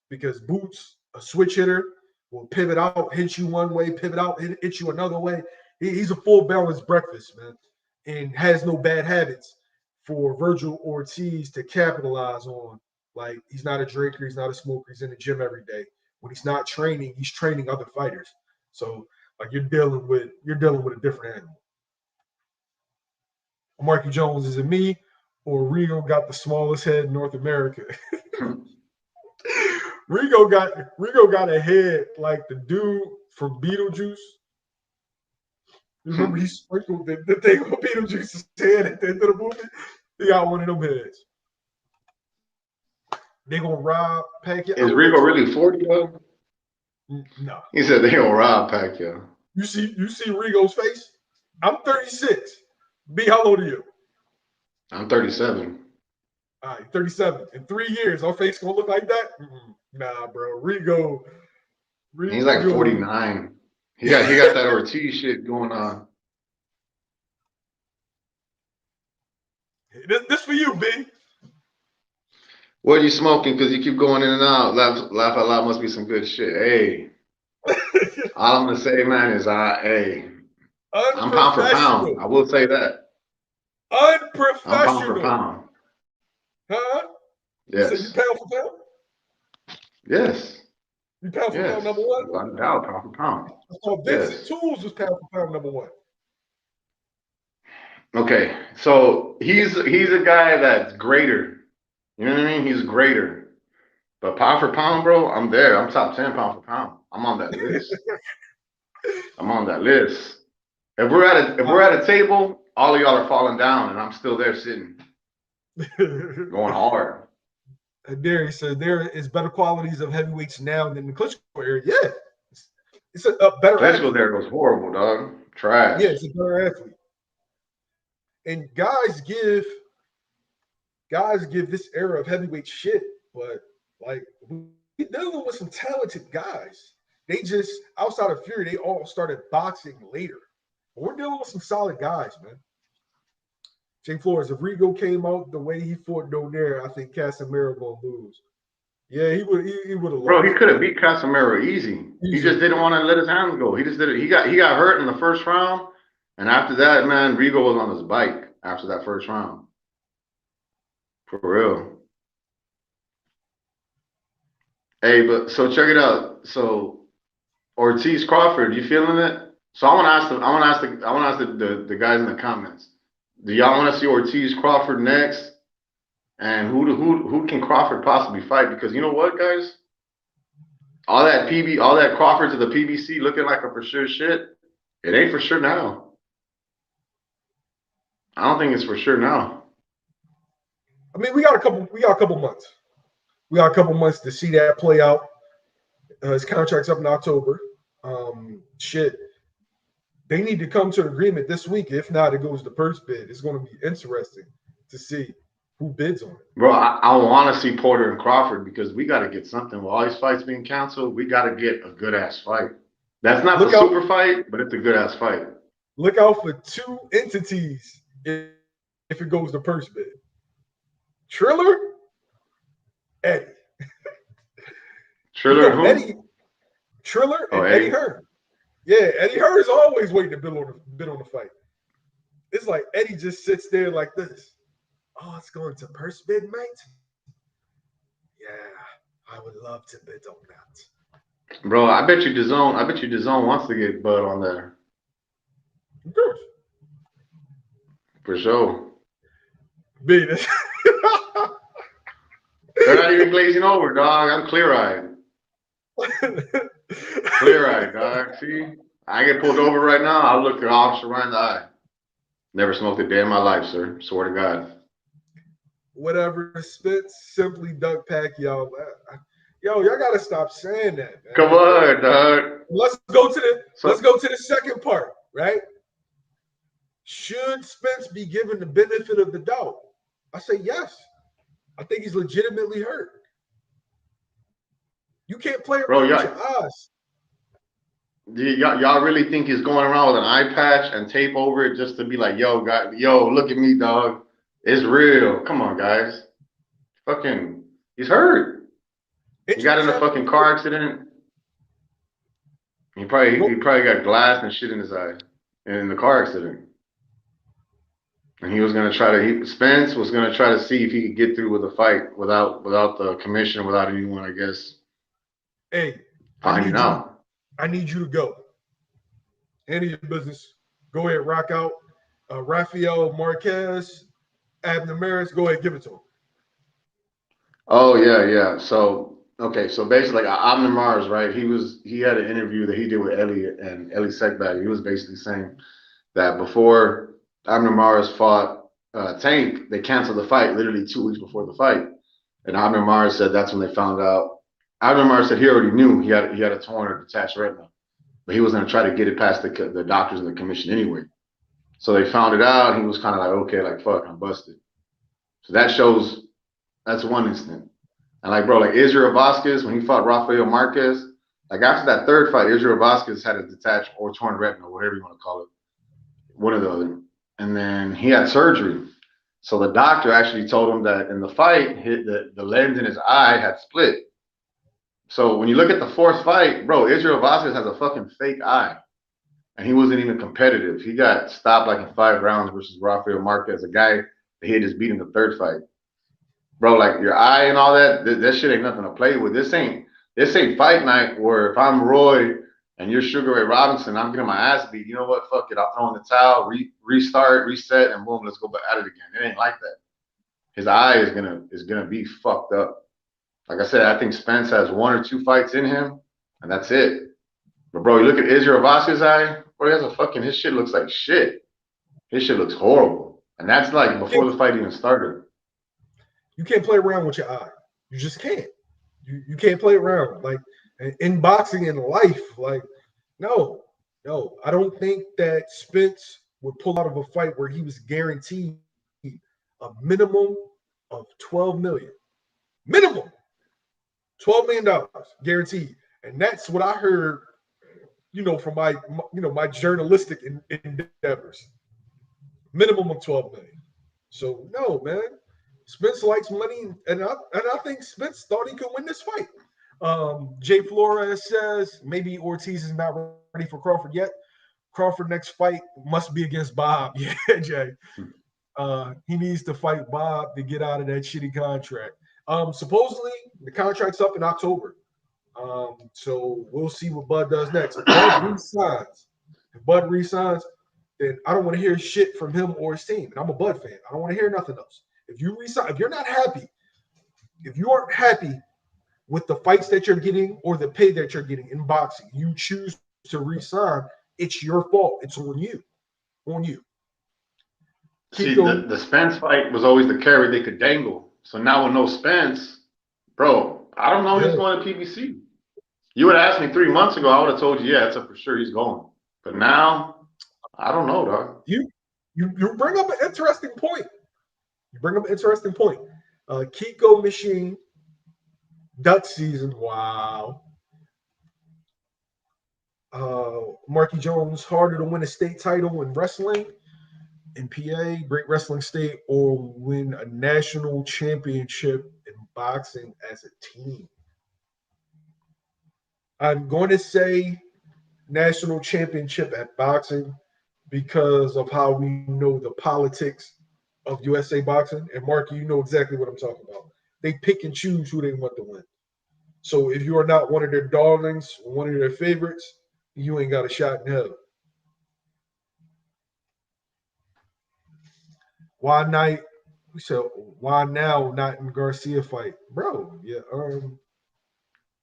Because Boots, a switch hitter, will pivot out, hit you one way, pivot out, hit you another way. He's a full balanced breakfast, man, and has no bad habits for Virgil Ortiz to capitalize on. Like, he's not a drinker, he's not a smoker, he's in the gym every day. When he's not training, he's training other fighters. So, like, you're dealing with a different animal. Marky Jones, is it me or Rigo got the smallest head in North America? Rigo got a head like the dude from Beetlejuice. You remember he sprinkled the thing on Beetlejuice's head at the end of the movie? He got one of them heads. They gonna rob Pacquiao. Is Rigo really 40 though? No. He said they gonna rob Pacquiao. You see Rigo's face? I'm 36. B, how old are you? I'm 37. All right, 37. In 3 years, our face gonna look like that? Nah, bro. Rigo. He's like 49. He got that Ortiz shit going on. This for you, B. What are you smoking? Because you keep going in and out. Laugh out loud must be some good shit. Hey. All I'm gonna say, man, is hey. I'm pound for pound. I will say that. Unprofessional. I'm pound for pound. Huh? Yes. You say you pound for pound? Yes. You pound for pound number one? Without a doubt, pound for pound. So Vincent Tools was pound for pound number one. Okay, so he's a guy that's greater. You know what I mean? He's greater. But pound for pound, bro, I'm there. I'm top 10 pound for pound. I'm on that list. I'm on that list. If we're at a table, all of y'all are falling down, and I'm still there sitting, going hard. There he said there is better qualities of heavyweights now than the Klitschko era. Yeah, it's a better. Klitschko there was horrible, dog. Trash. Yeah, it's a better athlete. And guys give this era of heavyweight shit, but like we're dealing with some talented guys. They just outside of Fury, they all started boxing later. But we're dealing with some solid guys, man. Jay Flores, if Rigo came out the way he fought Donaire, I think Casemiro gonna lose. Yeah, he would have lost. Bro, he could have beat Casemiro easy. He just didn't want to let his hands go. He just did it. He got hurt in the first round, and after that, man, Rigo was on his bike after that first round. For real. Hey, but so check it out. So Ortiz Crawford, you feeling it? So I want to ask the guys in the comments. Do y'all want to see Ortiz Crawford next? And who can Crawford possibly fight? Because you know what, guys? All that Crawford to the PBC looking like a for sure shit. It ain't for sure now. I don't think it's for sure now. I mean, we got a couple months. We got a couple months to see that play out. His contract's up in October. Shit. They need to come to an agreement this week. If not, it goes to purse bid. It's going to be interesting to see who bids on it. Bro, I want to see Porter and Crawford because we got to get something. With all these fights being canceled, we got to get a good-ass fight. That's not the super fight, but it's a good-ass fight. Look out for two entities if it goes to purse bid. Triller, Eddie. Triller who? Eddie. Triller and Eddie Hearn. Yeah, Eddie Hearn is always waiting to bid on the fight. It's like Eddie just sits there like this. Oh, it's going to purse bid, mate? Yeah, I would love to bid on that. Bro, I bet you DAZN wants to get Bud on there. Of course. For sure. They're not even glazing over, dog. I'm clear-eyed. Clear-eyed, dog. See? I get pulled over right now. I'll look the officer right in the eye. Never smoked a day in my life, sir. Swear to God. Whatever. Spence simply ducked Pacquiao. Yo, y'all gotta stop saying that, man. Come on, dog. Let's go to the second part, right? Should Spence be given the benefit of the doubt? I say yes. I think he's legitimately hurt. You can't play around with your eyes. Y'all really think he's going around with an eye patch and tape over it just to be like, yo, look at me, dog. It's real. Come on, guys. Fucking, he's hurt. He got in a fucking car accident. He probably got glass and shit in his eye in the car accident. And he was gonna Spence was gonna try to see if he could get through with a fight without the commission, without anyone, I guess. Hey, finding out. I need you to go. Any of your business. Go ahead, rock out. Rafael Marquez, Abner Maris, go ahead, give it to him. Oh, yeah. So basically, Abner Maris, right? He had an interview that he did with Ellie Sekbag. He was basically saying that before Abner Maris fought Tank, they canceled the fight literally 2 weeks before the fight. And Abner Maris said that's when they found out. Abner Maris said he already knew he had a torn or detached retina, but he was going to try to get it past the doctors and the commission anyway. So they found it out. He was kind of like, okay, like, fuck, I'm busted. So that shows that's one instant. And like, bro, like Israel Vasquez, when he fought Rafael Marquez, like after that third fight, Israel Vasquez had a detached or torn retina, whatever you want to call it, one or the other. And then he had surgery. So the doctor actually told him that in the fight, the lens in his eye had split. So when you look at the fourth fight, bro, Israel Vasquez has a fucking fake eye. And he wasn't even competitive. He got stopped like in 5 rounds versus Rafael Marquez, a guy that he had just beat in the third fight. Bro, like your eye and all that, that shit ain't nothing to play with. This ain't fight night where if I'm Roy and you're Sugar Ray Robinson, I'm getting my ass beat. You know what? Fuck it. I'll throw in the towel, restart, reset, and boom, let's go back at it again. It ain't like that. His eye is gonna be fucked up. Like I said, I think Spence has 1 or 2 fights in him, and that's it. But bro, you look at Israel Vasquez's eye, bro, he has a fucking, his shit looks like shit. His shit looks horrible. And that's like before the fight even started. You can't play around with your eye. You just can't. You can't play around. Like in boxing and life, like, no. I don't think that Spence would pull out of a fight where he was guaranteed a minimum of $12 million. Minimum $12 million guaranteed. And that's what I heard, from my journalistic endeavors. Minimum of $12 million. So no, man. Spence likes money, and I think Spence thought he could win this fight. Jay Flores says maybe Ortiz is not ready for Crawford yet. Crawford next fight must be against Bob. Yeah, Jay. He needs to fight Bob to get out of that shitty contract. Supposedly the contract's up in October. So we'll see what Bud does next. If Bud resigns, then I don't want to hear shit from him or his team. And I'm a Bud fan. I don't want to hear nothing else. If you resign, if you're not happy, if you aren't happy with the fights that you're getting or the pay that you're getting in boxing, you choose to resign, it's your fault. It's on you. On you. See, the Spence fight was always the carry they could dangle. So now with no Spence, bro, I don't know who's going to PBC. You would have asked me 3 months ago, I would have told you, yeah, it's a for sure he's going. But now, I don't know, dog. You bring up an interesting point. Kiko Machine, Dutch season. Wow. Marky Jones, harder to win a state title in wrestling in PA, great wrestling state, or win a national championship in boxing as a team. I'm going to say national championship at boxing because of how we know the politics of USA boxing. And Marky, you know exactly what I'm talking about. They pick and choose who they want to win. So if you are not one of their darlings, one of their favorites, you ain't got a shot in hell. Why not? So why now not in Garcia fight, bro? Yeah.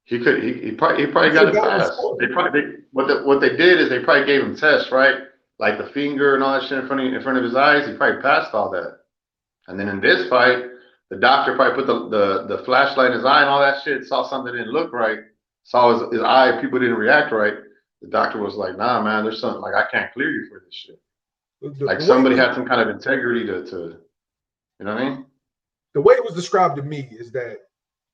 He probably got it fast. What they did is they probably gave him tests, right? Like the finger and all that shit in front of his eyes. He probably passed all that. And then in this fight, the doctor probably put the flashlight in his eye and all that shit. Saw something didn't look right. Saw his eye. People didn't react right. The doctor was like, "Nah, man, there's something like I can't clear you for this shit." Like somebody had some kind of integrity to you know what I mean? The way it was described to me is that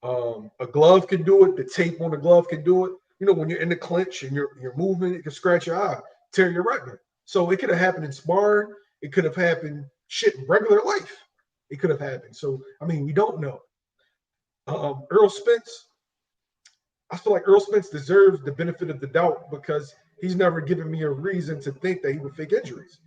a glove can do it. The tape on the glove can do it. You know, when you're in the clinch and you're moving, it can scratch your eye, tear your retina. So it could have happened in sparring. It could have happened in regular life. It could have happened. So, I mean, we don't know. Errol Spence, I feel like Errol Spence deserves the benefit of the doubt because he's never given me a reason to think that he would fake injuries.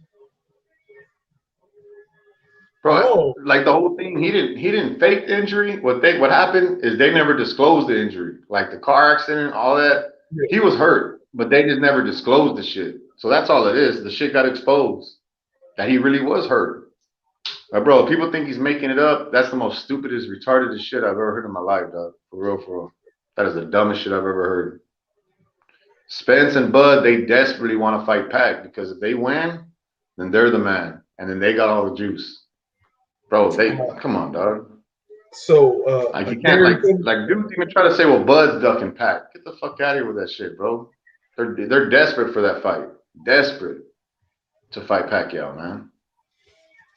Bro, like the whole thing, he didn't fake the injury. What happened is they never disclosed the injury. Like the car accident, all that. Yeah. He was hurt, but they just never disclosed the shit. So that's all it is. The shit got exposed that he really was hurt. But bro, people think he's making it up. That's the most stupidest, retardedest shit I've ever heard in my life, dog. For real. That is the dumbest shit I've ever heard. Spence and Bud, they desperately want to fight Pac because if they win, then they're the man. And then they got all the juice. Bro, come on, dog. So like you can't like dudes even try to say, well, Bud's ducking Pac. Get the fuck out of here with that shit, bro. They're desperate for that fight. Desperate to fight Pacquiao, man.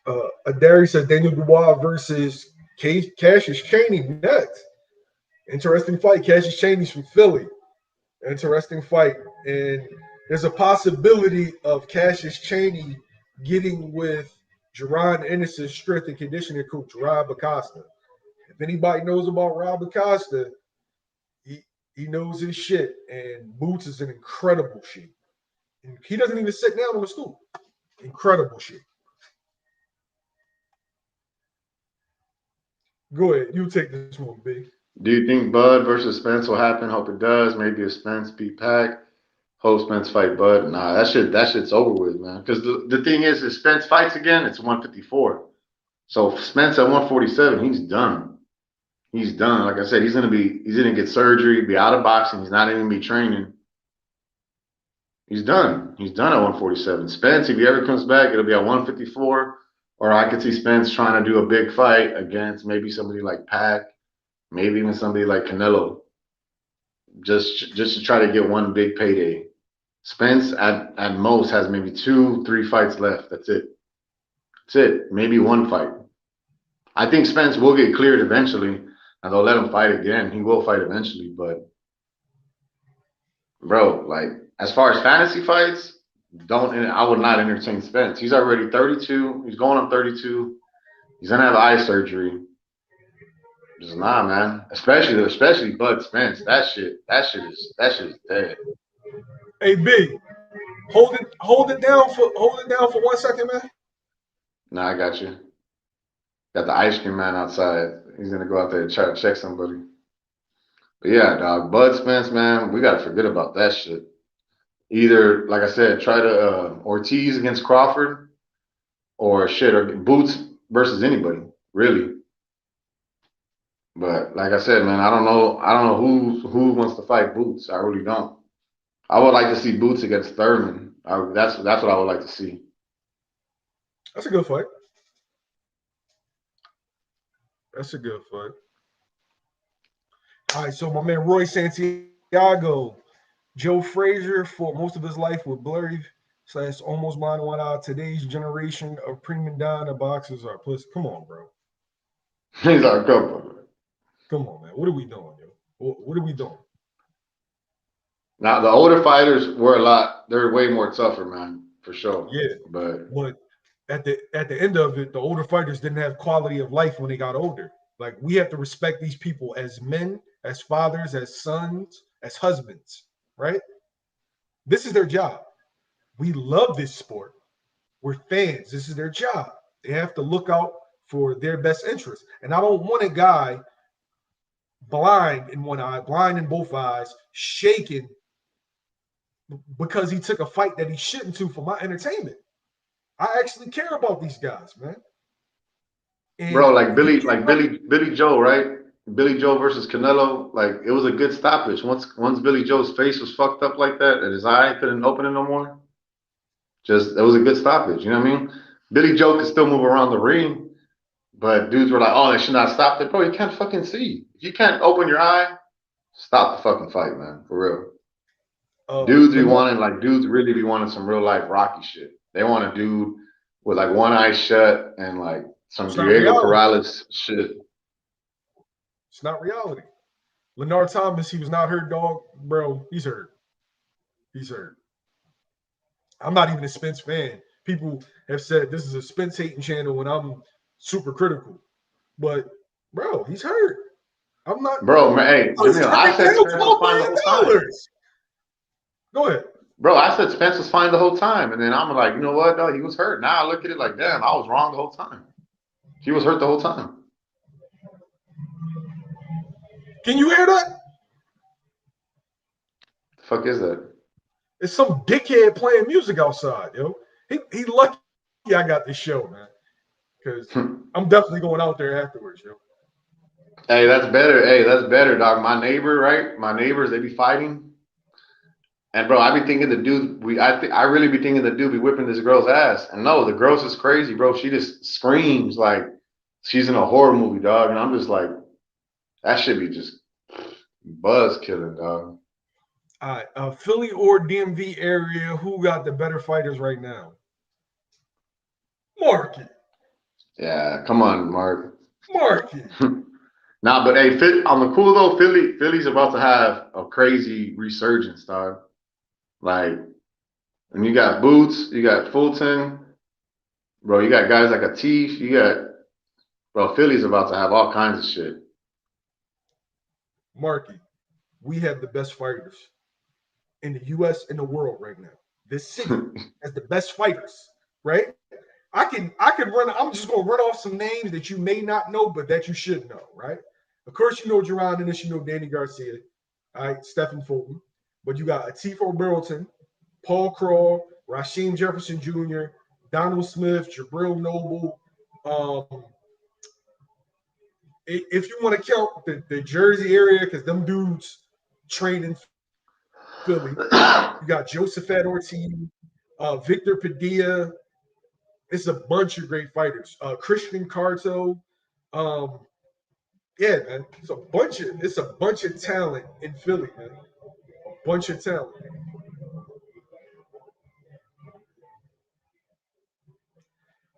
Adari said Daniel Dubois versus Cassius Chaney next. Interesting fight. Cassius Chaney's from Philly. Interesting fight. And there's a possibility of Cassius Chaney getting with Jerron Ennis's strength and conditioning coach, Rob Acosta. If anybody knows about Rob Acosta, he knows his shit. And Boots is in incredible shape. And he doesn't even sit down on the stool. Incredible shape. Go ahead. You take this one, B. Do you think Bud versus Spence will happen? Hope it does. Maybe if Spence beat Pac. Hope Spence fight Bud. Nah, that shit's over with, man. Because the thing is, if Spence fights again, it's 154. So Spence at 147, he's done. He's done. Like I said, he's gonna get surgery, be out of boxing. He's not even gonna be training. He's done. He's done at 147. Spence, if he ever comes back, it'll be at 154. Or I could see Spence trying to do a big fight against maybe somebody like Pac, maybe even somebody like Canelo, just to try to get one big payday. Spence at most has maybe 2-3 fights left. That's it. That's it. Maybe one fight. I think Spence will get cleared eventually, and they'll let him fight again. He will fight eventually, but bro, like as far as fantasy fights, I would not entertain Spence. He's already 32. He's going on 32. He's gonna have eye surgery. Just nah, man. Especially Bud Spence. That shit is dead. Hey B, hold it down for 1 second, man. Nah, I got you. Got the ice cream man outside. He's gonna go out there and try to check somebody. But yeah, dog, Bud Spence, man, we gotta forget about that shit. Either, like I said, try to Ortiz against Crawford, or Boots versus anybody, really. But like I said, man, I don't know who wants to fight Boots. I really don't. I would like to see Boots against Thurman. That's what I would like to see. That's a good fight. That's a good fight. All right, so my man Roy Santiago, Joe Frazier for most of his life with blurry / almost blind one eye. Today's generation of prima donna boxers are pussy. Come on, bro. He's like, come on, man. What are we doing, yo? What are we doing? Now the older fighters they're way more tougher, man, for sure. Yeah, but at the end of it, the older fighters didn't have quality of life when they got older. Like, we have to respect these people as men, as fathers, as sons, as husbands, right? This is their job. We love this sport. We're fans. This is their job. They have to look out for their best interest. And I don't want a guy blind in one eye, blind in both eyes, shaking because he took a fight that he shouldn't to for my entertainment. I actually care about these guys, man. And bro, like Billy Joe, right? Billy Joe versus Canelo, like it was a good stoppage. Once Billy Joe's face was fucked up like that and his eye couldn't open it no more, it was a good stoppage. You know what I mean? Billy Joe could still move around the ring, but dudes were like, "Oh, they should not stop it." Bro, you can't fucking see. If you can't open your eye, stop the fucking fight, man. For real. Dudes really be wanting some real life Rocky shit. They want a dude with like one eye shut and like some Diego Corrales shit. It's not reality. Lennar Thomas, he was not hurt, dog. Bro, he's hurt. He's hurt. I'm not even a Spence fan. People have said this is a Spence hating channel and I'm super critical. But, bro, he's hurt. I'm not. Bro, man, hey, I said Spence was fine the whole time. Go ahead. Bro, I said Spence was fine the whole time. And then I'm like, you know what, dog? He was hurt. Now I look at it like, damn, I was wrong the whole time. He was hurt the whole time. Can you hear that? The fuck is that? It's some dickhead playing music outside, yo. He lucky I got this show, man. Because I'm definitely going out there afterwards, yo. Hey, that's better. Hey, that's better, dog. My neighbor, right? My neighbors, they be fighting. And bro, I be thinking the dude, I really be thinking the dude be whipping this girl's ass. And no, the girl's just crazy, bro. She just screams like she's in a horror movie, dog. And I'm just like, that should be just buzz killing, dog. All right, Philly or DMV area, who got the better fighters right now? Marky. Yeah, come on, Mark. Marky. Nah, but hey, on the cool though, Philly's about to have a crazy resurgence, dog. Like, and you got Boots, you got Fulton, bro. You got guys like Ortiz. Bro. Philly's about to have all kinds of shit. Marky, we have the best fighters in the U.S. and the world right now. This city has the best fighters, right? I can run. I'm just gonna run off some names that you may not know, but that you should know, right? Of course, you know Jerron Ennis, you know Danny Garcia, all right, Stephen Fulton, but you got Atifo Burlington, Paul Crawl, Rasheem Jefferson Jr., Donald Smith, Jabril Noble. If you want to count the Jersey area, because them dudes train in Philly, you got Josephat Ortiz, Victor Padilla. It's a bunch of great fighters. Christian Carto. Yeah, man. It's a bunch of talent in Philly, man. A bunch of talent.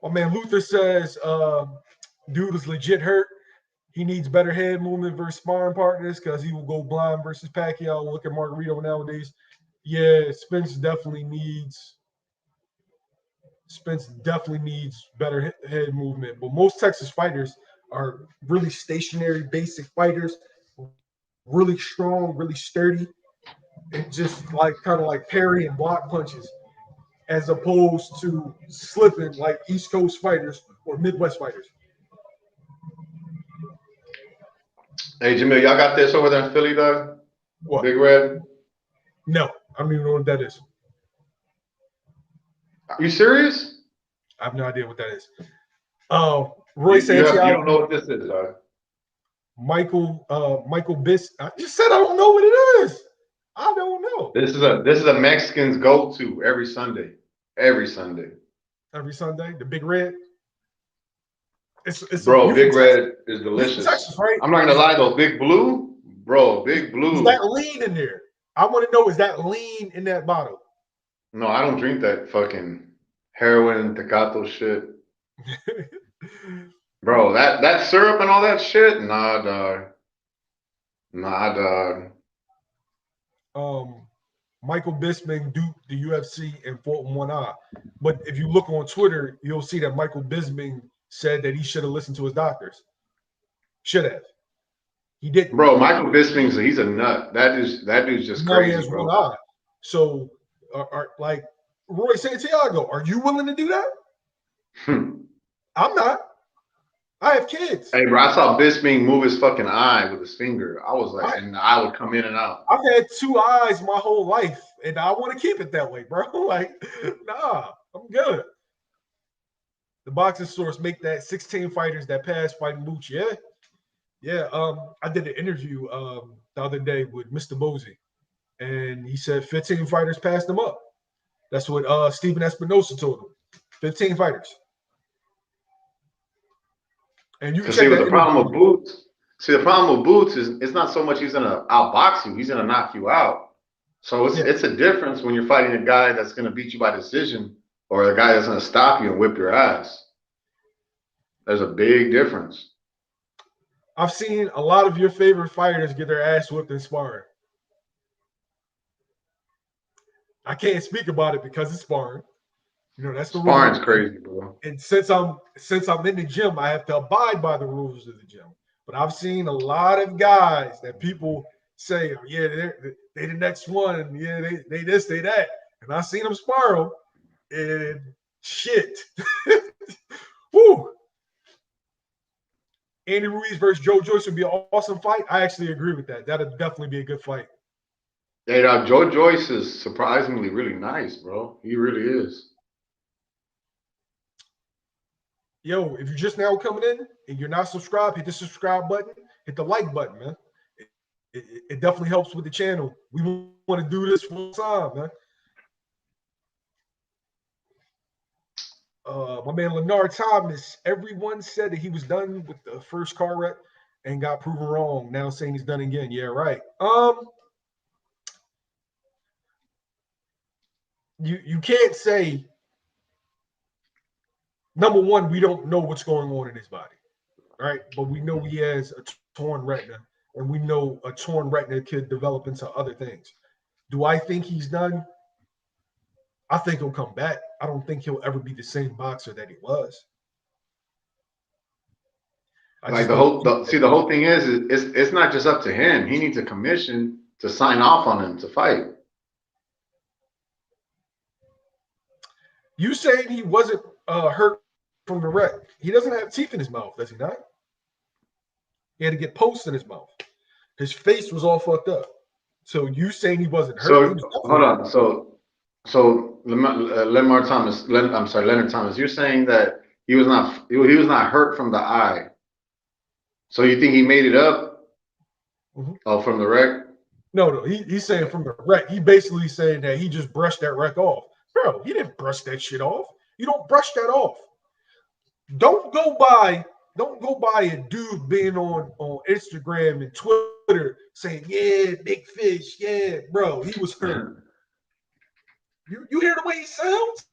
My man Luther says, dude is legit hurt. He needs better head movement versus sparring partners because he will go blind versus Pacquiao. Look at Margarito nowadays. Yeah, Spence definitely needs better head movement. But most Texas fighters are really stationary, basic fighters, really strong, really sturdy, and just like kind of like parry and block punches, as opposed to slipping like East Coast fighters or Midwest fighters. Hey, Jamil, y'all got this over there in Philly, dog? What? Big Red? No, I don't even know what that is. Are you serious? I have no idea what that is. Roy Santiago. You don't know what this is, dog. Michael Biss. I just said I don't know what it is. I don't know. This is a Mexican's go-to every Sunday. Every Sunday. Every Sunday. The Big Red. It's bro, Big Red is delicious. Texas, right? I'm not gonna lie though, Big Blue, bro, Big Blue. Is that lean in there? I want to know, is that lean in that bottle? No, I don't drink that fucking heroin, Tecato shit. Bro, that syrup and all that shit? Nah, dog. Michael Bisping duped the UFC and fought in 1 eye. But if you look on Twitter, you'll see that Michael Bisping said that he should have listened to his doctors. Should have. He didn't. Bro, Michael Bisping's he's a nut. That dude's just crazy, he has bro. 1 eye. So, like Roy Santiago, are you willing to do that? I'm not. I have kids. Hey, bro, I saw Bisping move his fucking eye with his finger. I was like, and the eye would come in and out. I've had 2 eyes my whole life, and I want to keep it that way, bro. Like, nah, I'm good. The boxing source make that 16 fighters that passed fighting Mooch. Yeah. I did an interview the other day with Mr. Mosey, and he said 15 fighters passed him up. That's what Stephen Espinosa told him. 15 fighters. And you can see what the problem with Boots. See, the problem with Boots is it's not so much he's gonna outbox you, he's gonna knock you out. So it's a difference when you're fighting a guy that's gonna beat you by decision or a guy that's gonna stop you and whip your ass. There's a big difference. I've seen a lot of your favorite fighters get their ass whipped in sparring. I can't speak about it because it's sparring. You know, that's the sparring's crazy, bro. And since I'm in the gym, I have to abide by the rules of the gym. But I've seen a lot of guys that people say, oh, yeah, they the next one, and yeah, they this, they that. And I've seen them spiral, and shit. Woo. Andy Ruiz versus Joe Joyce would be an awesome fight. I actually agree with that. That'd definitely be a good fight. Hey, Joe Joyce is surprisingly really nice, bro. He really is. Yo, if you're just now coming in and you're not subscribed, hit the subscribe button, hit the like button, man. It definitely helps with the channel. We want to do this full time, man. My man Leonard Thomas, everyone said that he was done with the first car wreck and got proven wrong. Now saying he's done again. Yeah, right. You can't say number one, we don't know what's going on in his body, right? But we know he has a torn retina, and we know a torn retina could develop into other things. Do I think he's done? I think he'll come back. I don't think he'll ever be the same boxer that he was. Like the whole thing is it's not just up to him. He needs a commission to sign off on him to fight. You saying he wasn't hurt from the wreck? He doesn't have teeth in his mouth, does he not? He had to get posts in his mouth. His face was all fucked up. So you saying he wasn't hurt? So hold on. So Leonard Thomas. You're saying that he was not hurt from the eye. So you think he made it up? Mm-hmm. Oh, from the wreck? No. He's saying from the wreck. He basically saying that he just brushed that wreck off. Bro, he didn't brush that shit off. You don't brush that off. Don't go by a dude being on Instagram and Twitter saying, yeah, big fish, yeah, bro, he was hurt. You hear the way he sounds?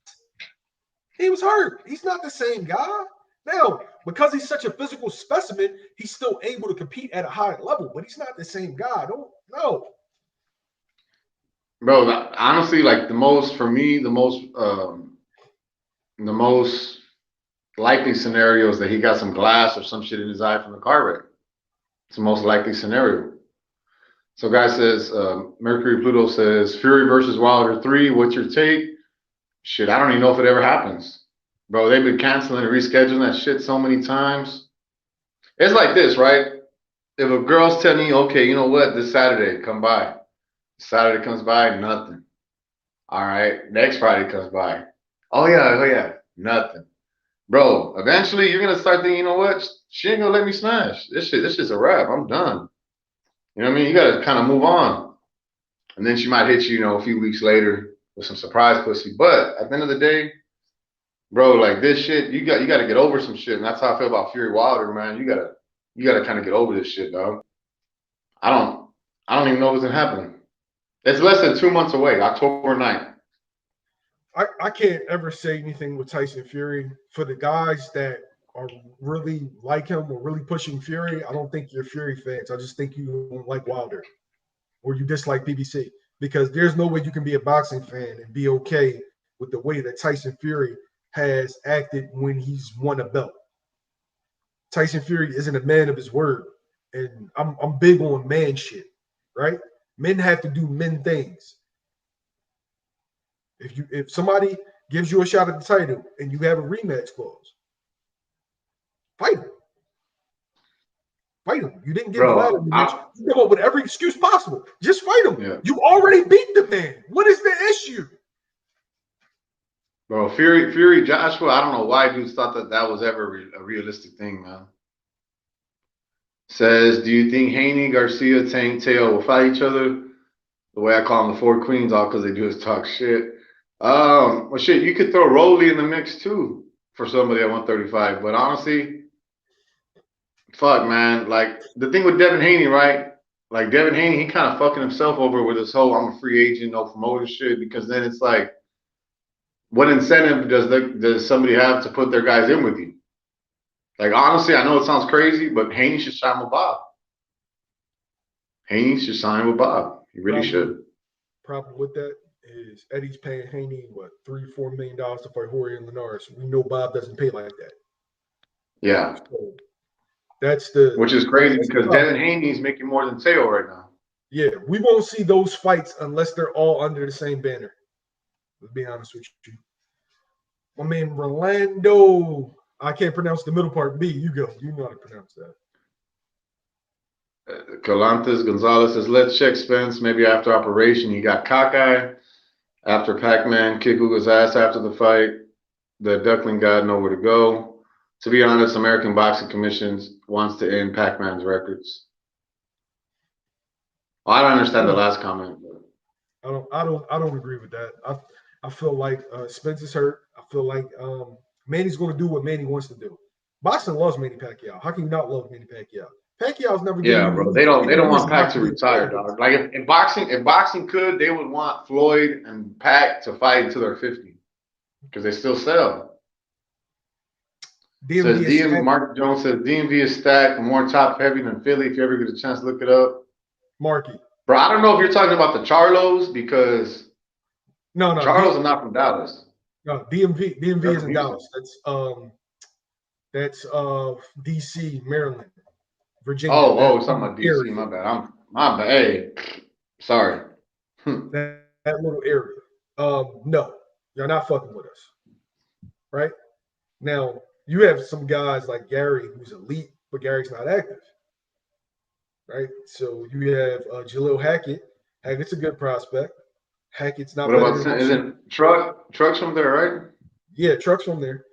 He was hurt. He's not the same guy. Now, because he's such a physical specimen, he's still able to compete at a high level, but he's not the same guy. No. Bro, honestly, like the most likely scenario is that he got some glass or some shit in his eye from the car wreck. It's the most likely scenario. So guy says, Mercury Pluto says, Fury versus Wilder 3, what's your take? Shit, I don't even know if it ever happens. Bro, they've been canceling and rescheduling that shit so many times. It's like this, right? If a girl's telling you, okay, you know what, this Saturday, come by. Saturday comes by, nothing. All right, next Friday comes by. Oh yeah, nothing. Bro, eventually you're gonna start thinking, you know what? She ain't gonna let me smash. This shit's a wrap. I'm done. You know what I mean? You gotta kind of move on. And then she might hit you, a few weeks later with some surprise pussy. But at the end of the day, bro, like this shit, you gotta get over some shit. And that's how I feel about Fury Wilder, man. You gotta kind of get over this shit, dog. I don't even know what's gonna happen. It's less than 2 months away, October 9th. I can't ever say anything with Tyson Fury. For the guys that are really like him or really pushing Fury, I don't think you're Fury fans. I just think you don't like Wilder or you dislike BBC, because there's no way you can be a boxing fan and be okay with the way that Tyson Fury has acted when he's won a belt. Tyson Fury isn't a man of his word, and I'm big on man shit, right? Men have to do men things. If somebody gives you a shot at the title and you have a rematch clause, fight him. Fight him. You didn't get glad rematch. You come up with every excuse possible. Just fight him. Yeah. You already beat the man. What is the issue? Bro, Fury, Joshua, I don't know why dudes thought that was ever a realistic thing, man. Says, do you think Haney, Garcia, Tank, Teo will fight each other? The way I call them the four queens, all because they do is talk shit. Well, shit, you could throw Rolly in the mix too for somebody at 135. But honestly, fuck, man. Like the thing with Devin Haney, right? Like Devin Haney, he kind of fucking himself over with this whole I'm a free agent, no promoter shit. Because then it's like, what incentive does somebody have to put their guys in with you? Like honestly, I know it sounds crazy, but Haney should sign with Bob. Haney should sign with Bob. He really should. Problem with that is Eddie's paying Haney $3-4 million to fight Jorge and Linares. We know Bob doesn't pay like that. Yeah, so that's which is crazy because Devin Haney's making more than Teo right now. Yeah, we won't see those fights unless they're all under the same banner. Let's be honest with you. My man Rolando, I can't pronounce the middle part. B, you go. You know how to pronounce that. Colantes Gonzalez says, let's check Spence. Maybe after operation, he got cockeyed. After Pac-Man kick Ugas' ass after the fight, the duckling got nowhere to go. To be honest, American Boxing Commission wants to end Pac-Man's records. Well, I don't understand the last comment. But I don't agree with that. I feel like Spence is hurt. I feel like Manny's going to do what Manny wants to do. Boxing loves Manny Pacquiao. How can you not love Manny Pacquiao? Pacquiao's never. Yeah, bro. They don't want Pac to retire, dog. Like if boxing could, they would want Floyd and Pac to fight until they're 50 because they still sell. DMV is stacked. Mark Jones says DMV is stacked, more top heavy than Philly. If you ever get a chance, look it up. Marky. Bro, I don't know if you're talking about the Charlos because no, Charlos are not from Dallas. No, DMV is in Dallas. That's DC, Maryland, Virginia. Oh, something like DC. Area. My bad. Hey, sorry. that little area. No, you're not fucking with us. Right? Now, you have some guys like Gary who's elite, but Gary's not active. Right? So you have Jalil Hackett. Hackett's a good prospect. Hackett's not. What about isn't Truck's from there, right? Yeah, Truck's from there.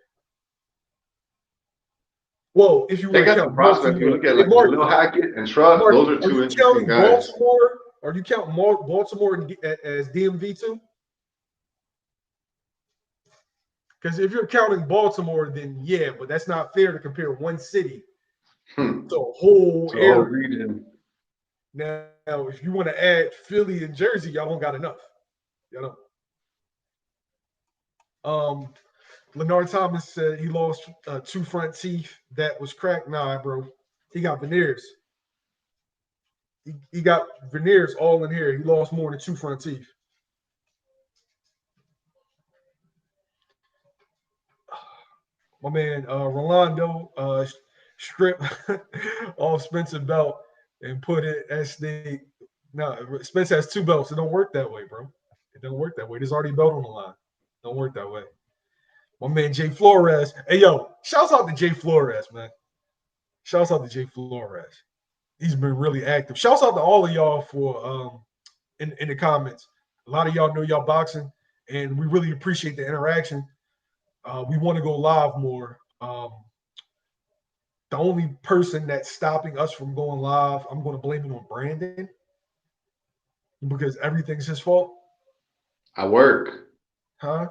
Well, if you want to count prospect, you look at like Jalil Hackett and Truck. Those are two interesting guys. Are you counting Baltimore as DMV too? Because if you're counting Baltimore, then yeah, but that's not fair to compare one city to a whole area. Whole region. Now, if you want to add Philly and Jersey, y'all don't got enough. You know. Leonard Thomas said he lost 2 front teeth that was cracked. Nah, bro. He got veneers. He got veneers all in here. He lost more than 2 front teeth. My man Rolando stripped off Spencer's belt and put it as the. No, Spence has 2 belts. It don't work that way, bro. It don't work that way. There's already a belt on the line. Don't work that way. My man Jay Flores. Hey, yo, shouts out to Jay Flores, man. Shouts out to Jay Flores. He's been really active. Shouts out to all of y'all for in the comments. A lot of y'all know y'all boxing, and we really appreciate the interaction. We want to go live more. The only person that's stopping us from going live, I'm going to blame it on Brandon because everything's his fault. I work. Huh?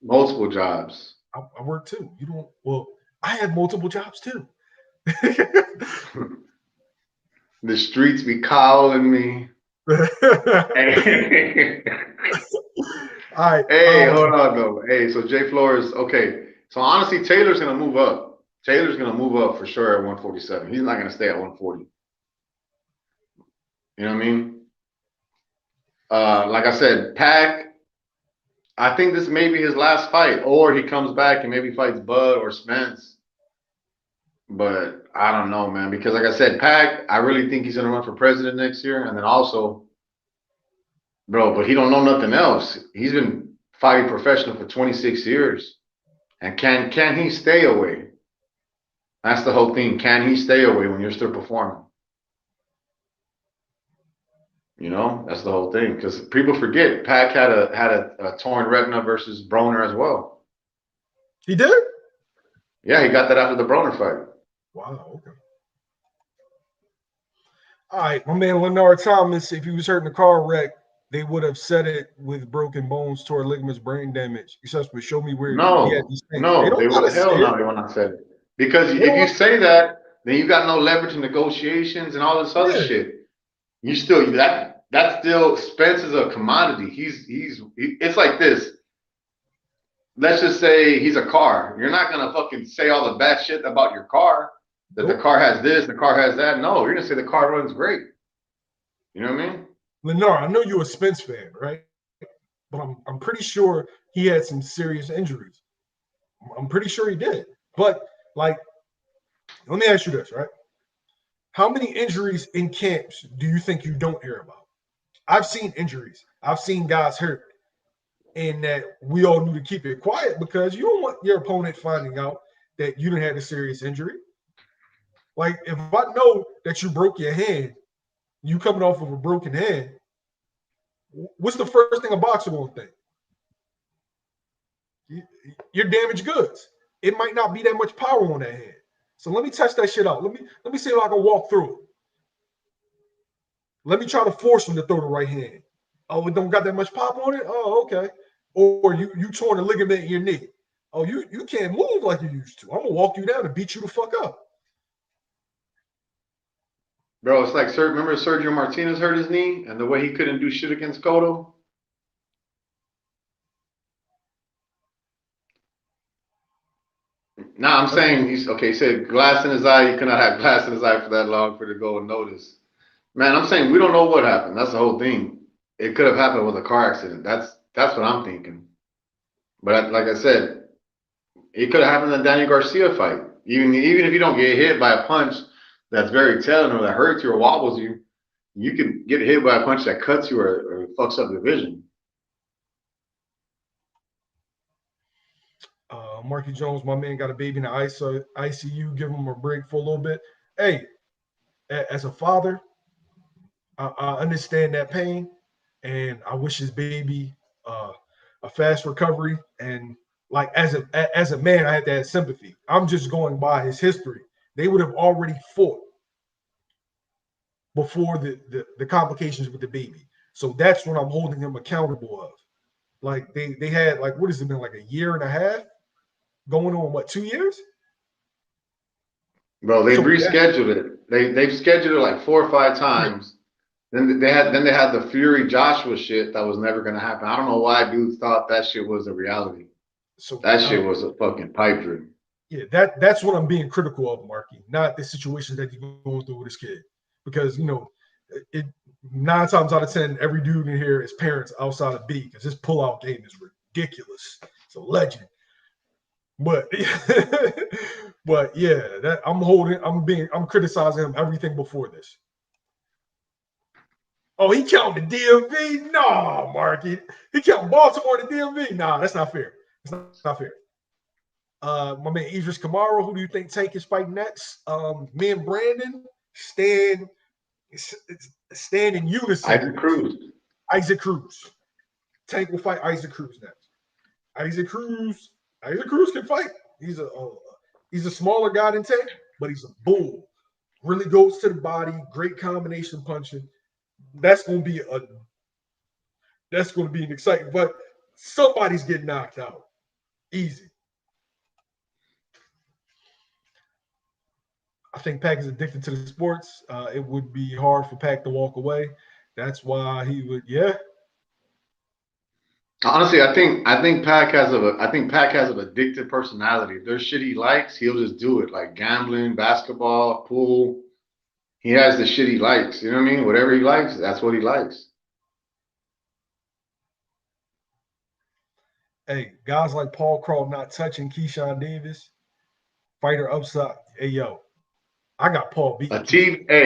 Multiple jobs. I work too. You don't. Well, I have multiple jobs too. The streets be calling me. Hey, all right. Hey, hold on though. Hey, so Jay Flores. Okay, so honestly, Taylor's gonna move up. Taylor's gonna move up for sure at 147. He's not gonna stay at 140. You know what I mean? Like I said, Pac. I think this may be his last fight, or he comes back and maybe fights Bud or Spence. But I don't know, man, because like I said, Pac, I really think he's gonna run for president next year, and then also, bro, but he don't know nothing else. He's been fighting professional for 26 years, and can he stay away? That's the whole thing. Can he stay away when you're still performing? You know, that's the whole thing. Because people forget Pac had a torn retina versus Broner as well. He did? Yeah, he got that after the Broner fight. Wow, okay. All right, my man Leonard Thomas, if he was hurt in a car wreck, they would have said it with broken bones, torn ligaments, brain damage. Except for show me where he had these things. No, they would hell no, they would not say it. Because if you say that, then you got no leverage in negotiations and all this other shit. You still that's still Spence is a commodity. It's like this. Let's just say he's a car. You're not gonna fucking say all the bad shit about your car. That the car has this, the car has that. No, you're gonna say the car runs great. You know what I mean? Lenore, I know you're a Spence fan, right? But I'm pretty sure he had some serious injuries. I'm pretty sure he did. But like, let me ask you this, right? How many injuries in camps do you think you don't hear about? I've seen injuries. I've seen guys hurt. And that we all knew to keep it quiet because you don't want your opponent finding out that you didn't have a serious injury. Like, if I know that you broke your hand, you coming off of a broken hand, what's the first thing a boxer will think? You're damaged goods. It might not be that much power on that hand. So let me test that shit out. Let me see if I can walk through it. Let me try to force him to throw the right hand. Oh, it don't got that much pop on it? Oh, okay. Or you torn a ligament in your knee. Oh, you can't move like you used to. I'm gonna walk you down and beat you the fuck up. Bro, it's like, remember Sergio Martinez hurt his knee and the way he couldn't do shit against Cotto? Nah, I'm saying he's okay. He said glass in his eye. You cannot have glass in his eye for that long for it to go unnoticed. Man, I'm saying we don't know what happened. That's the whole thing. It could have happened with a car accident. That's what I'm thinking. But like I said, it could have happened in the Daniel Garcia fight. Even if you don't get hit by a punch that's very telling or that hurts you or wobbles you, you can get hit by a punch that cuts you or fucks up your vision. Marky Jones, my man, got a baby in the ICU. Give him a break for a little bit. Hey, as a father, I understand that pain, and I wish his baby a fast recovery. And like as a man, I had that sympathy. I'm just going by his history. They would have already fought before the complications with the baby. So that's what I'm holding him accountable of. Like they had like what has it been like a year and a half going on? What 2 years? Bro, they've rescheduled it. They've scheduled it like 4 or 5 times. Then they had the Fury Joshua shit that was never gonna happen. I don't know why dudes thought that shit was a reality. So that shit was a fucking pipe dream. Yeah, that's what I'm being critical of, Marky. Not the situations that you're going through with this kid, because it 9 times out of 10, every dude in here is parents outside of B, because his pullout game is ridiculous. It's a legend. But but yeah, that I'm criticizing him everything before this. Oh, he counted the DMV? No, Marky. He counted Baltimore to DMV? Nah, that's not fair. It's not fair. My man Idris Kamara, who do you think Tank is fighting next? Me and Brandon stand in unison. Isaac Cruz. Tank will fight Isaac Cruz next. Isaac Cruz can fight. He's a smaller guy than Tank, but he's a bull. Really goes to the body. Great combination punching. That's going to be an exciting. But somebody's getting knocked out. Easy. I think Pac is addicted to the sports. It would be hard for Pac to walk away. That's why he would. Yeah. Honestly, I think Pac has an addictive personality. If there's shit he likes, he'll just do it. Like gambling, basketball, pool. He has the shit he likes. You know what I mean? Whatever he likes, that's what he likes. Hey, guys like Paul Crawl not touching Keyshawn Davis. Fighter upside. Hey, yo. I got Paul beat. Atif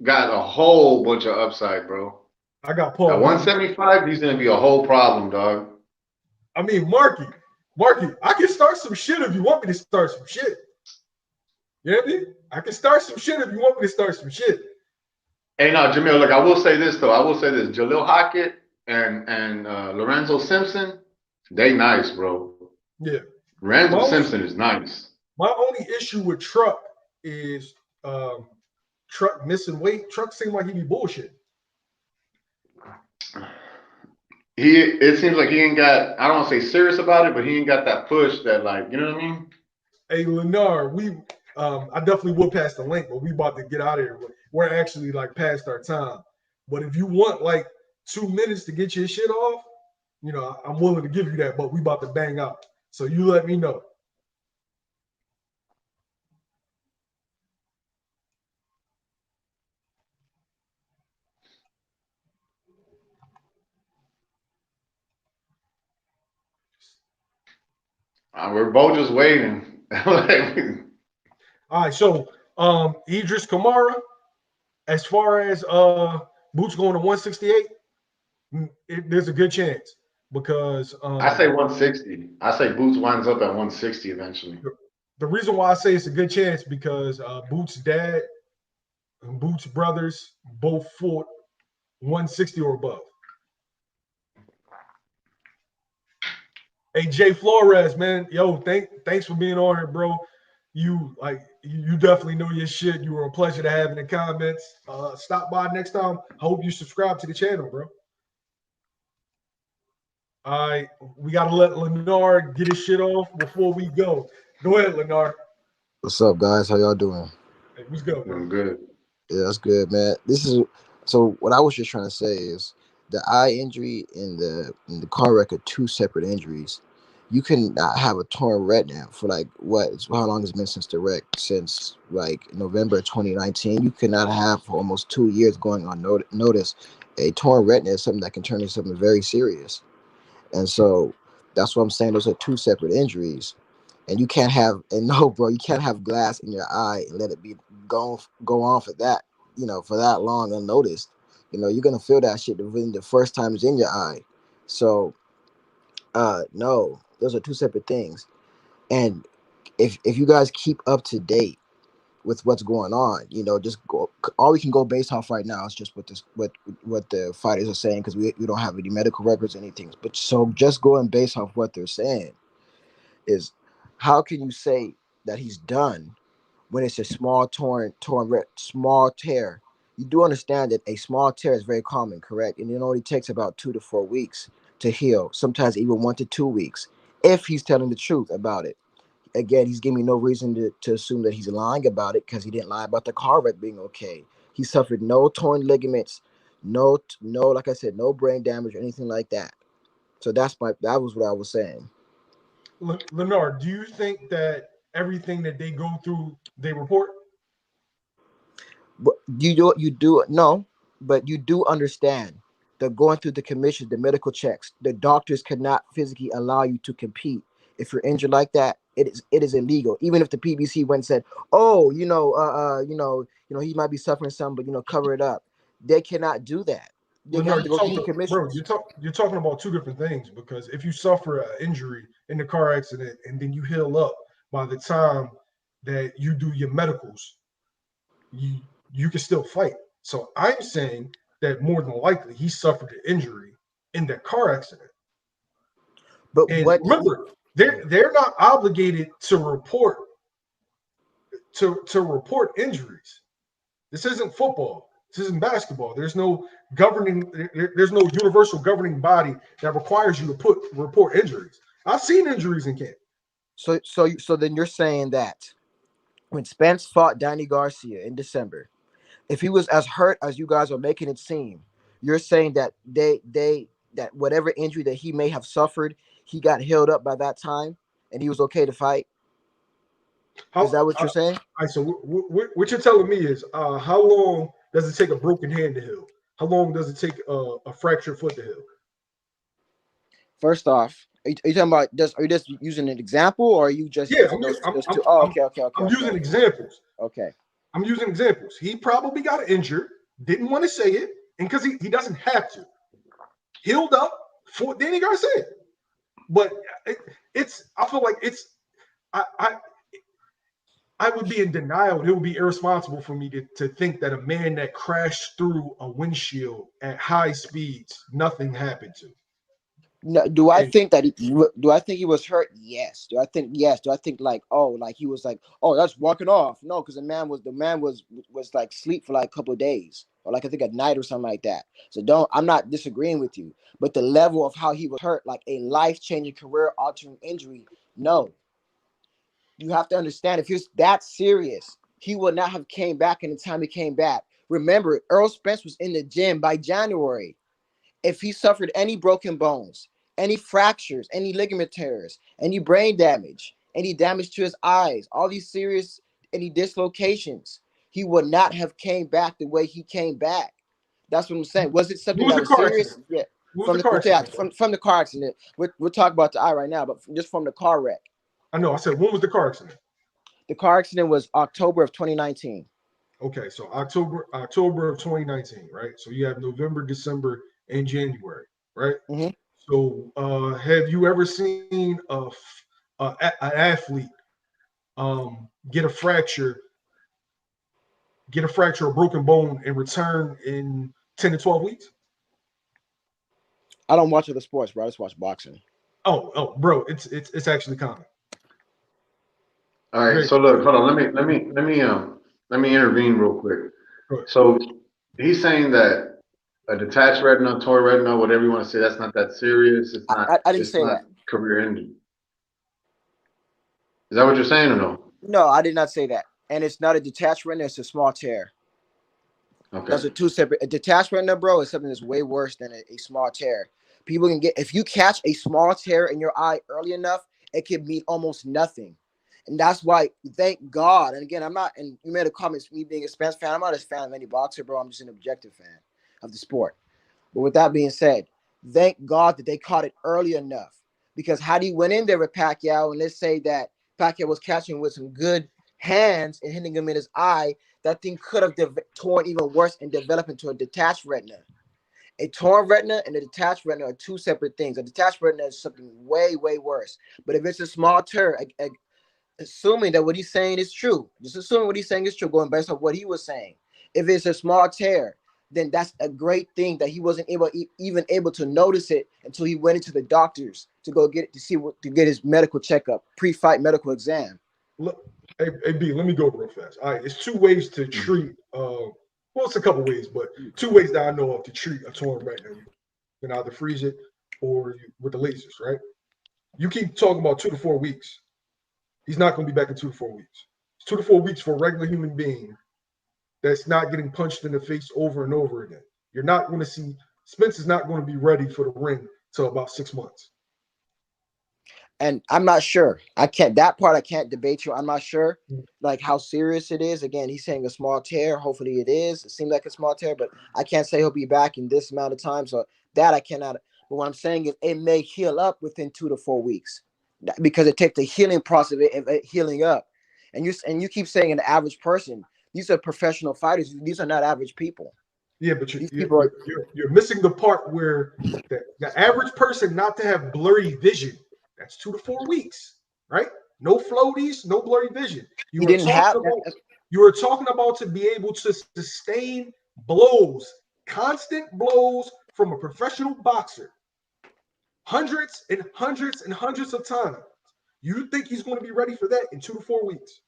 got a whole bunch of upside, bro. I got Paul. At 175, he's gonna be a whole problem, dog. I mean, Marky, I can start some shit if you want me to start some shit. You know what I mean? I can start some shit if you want me to start some shit. Hey, no, Jamil, look, I will say this, though. Jalil Hackett and Lorenzo Simpson, they nice, bro. Yeah. Lorenzo Simpson is nice. My only issue with Truck is Truck missing weight. Truck seems like he be bullshit. It seems like he ain't got, I don't want to say serious about it, but he ain't got that push that, like, you know what I mean? Hey, Lennar, I definitely would pass the link, but we about to get out of here. We're actually like past our time. But if you want like 2 minutes to get your shit off, I'm willing to give you that, but we about to bang out. So you let me know. We're both just waiting. All right, so Idris Kamara, as far as Boots going to 168, there's a good chance because I say 160. I say Boots winds up at 160 eventually. The reason why I say it's a good chance because Boots' dad and Boots' brothers both fought 160 or above. Hey, Jay Flores, man, yo, thanks for being on here, bro. You definitely know your shit. You were a pleasure to have in the comments. Stop by next time. I hope you subscribe to the channel, bro. All right, we gotta let Lennar get his shit off before we go. Go ahead, Lennar. What's up, guys? How y'all doing? Hey, what's good, bro? I'm good. Yeah, that's good, man. So what I was just trying to say is the eye injury and the car wreck are 2 separate injuries. you can have a torn retina for like how long has it been since the wreck? Since like November 2019. You cannot have for almost 2 years going on notice. A torn retina is something that can turn into something very serious. And so that's what I'm saying. Those are two separate injuries. And you can't have, and no, bro, you can't have glass in your eye and let it be go on for that, for that long unnoticed. You're gonna feel that shit within the first time it's in your eye. So, no, those are two separate things. And if you guys keep up to date with what's going on, just go. All we can go based off right now is just what the fighters are saying, because we don't have any medical records or anything. But so just going based off what they're saying is, how can you say that he's done when it's a small small tear? You do understand that a small tear is very common, correct? And it only takes about 2 to 4 weeks to heal, sometimes even 1 to 2 weeks, if he's telling the truth about it. Again, he's giving me no reason to assume that he's lying about it, because he didn't lie about the car wreck being okay. He suffered no torn ligaments, no, like I said, no brain damage or anything like that. So that was what I was saying. Leonard, do you think that everything that they go through, they report? But you do no, but you do understand that going through the commission, the medical checks, the doctors cannot physically allow you to compete if you're injured like that. It is illegal. Even if the PBC went and said, "Oh, he might be suffering some, but cover it up," they cannot do that. They have to go through the commission. You're talking about two different things, because if you suffer an injury in the car accident and then you heal up, by the time that you do your medicals, you can still fight. So I'm saying that more than likely he suffered an injury in that car accident. But remember, they're not obligated to report report injuries. This isn't football. This isn't basketball. There's no universal governing body that requires you to report injuries. I've seen injuries in camp. So then you're saying that when Spence fought Danny Garcia in December, if he was as hurt as you guys are making it seem, you're saying that that whatever injury that he may have suffered, he got healed up by that time and he was okay to fight? Is that what you're saying? So what you're telling me is, how long does it take a broken hand to heal? How long does it take a fractured foot to heal? First off, are you talking about are you just using an example, or are you just using those two? Okay. I'm using examples. Okay. I'm using examples. He probably got injured, didn't want to say it, and because he doesn't have to. Healed up for Danny Garcia. But I feel like I would be in denial. It would be irresponsible for me to think that a man that crashed through a windshield at high speeds, nothing happened to. No, do I think he was hurt? Yes. Do I think like, he was like, oh, that's walking off? No, because the man was like sleep for like a couple of days, or like I think at night or something like that. So I'm not disagreeing with you, but the level of how he was hurt, like a life-changing, career-altering injury, no. You have to understand, if he was that serious, he would not have came back in the time he came back. Remember, Errol Spence was in the gym by January. If he suffered any broken bones, any fractures, any ligament tears, any brain damage, any damage to his eyes, all these serious, any dislocations, he would not have came back the way he came back. That's what I'm saying. Was it something that was serious? Yeah. From the car accident. We're talking about the eye right now, but just from the car wreck. I know. I said, when was the car accident? The car accident was October of 2019. Okay, so October of 2019, right? So you have November, December, and January, right? Mm-hmm. So have you ever seen an athlete get a fracture, a broken bone, and return in 10 to 12 weeks? I don't watch other sports, bro. I just watch boxing. Oh, bro, it's actually common. All right, so look, hold on. Let me intervene real quick. So he's saying that a detached retina, torn retina, whatever you want to say, that's not that serious. It's not. I didn't say that. Career ending. Is that what you're saying or no? No, I did not say that. And it's not a detached retina; it's a small tear. Okay. Those are two separate. A detached retina, bro, is something that's way worse than a small tear. People can get, if you catch a small tear in your eye early enough, it can mean almost nothing. And that's why, thank God. And again, I'm not, and you made a comment, me being a Spence fan, I'm not a fan of any boxer, bro. I'm just an objective fan of the sport. But with that being said, thank God that they caught it early enough. Because had he went in there with Pacquiao, and let's say that Pacquiao was catching with some good hands and hitting him in his eye, that thing could have torn even worse and developed into a detached retina. A torn retina and a detached retina are two separate things. A detached retina is something way, way worse. But if it's a small tear, assuming that what he's saying is true, just assuming what he's saying is true, going based on what he was saying. If it's a small tear, then that's a great thing that he wasn't even able to notice it until he went into the doctors to go get his medical checkup, pre-fight medical exam. Look, hey B, let me go real fast. All right, it's two ways to treat. Well, it's a couple ways, but two ways that I know of to treat a torn retina. You can either freeze it or with the lasers, right? You keep talking about 2 to 4 weeks. He's not going to be back in 2 to 4 weeks. It's 2 to 4 weeks for a regular human being that's not getting punched in the face over and over again. You're not going to see, Spence is not going to be ready for the ring till about 6 months. And I'm not sure. That part I can't debate you. I'm not sure like how serious it is. Again, he's saying a small tear. Hopefully it is. It seemed like a small tear, but I can't say he'll be back in this amount of time. So that I cannot. But what I'm saying is it may heal up within 2 to 4 weeks because it takes the healing process of it healing up. And you keep saying an average person. These are professional fighters. These are not average people. Yeah, but you're missing the part where the average person not to have blurry vision. That's 2 to 4 weeks, right? No floaties, no blurry vision. You were talking about to be able to sustain blows, constant blows from a professional boxer, hundreds and hundreds and hundreds of times. You think he's going to be ready for that in 2 to 4 weeks?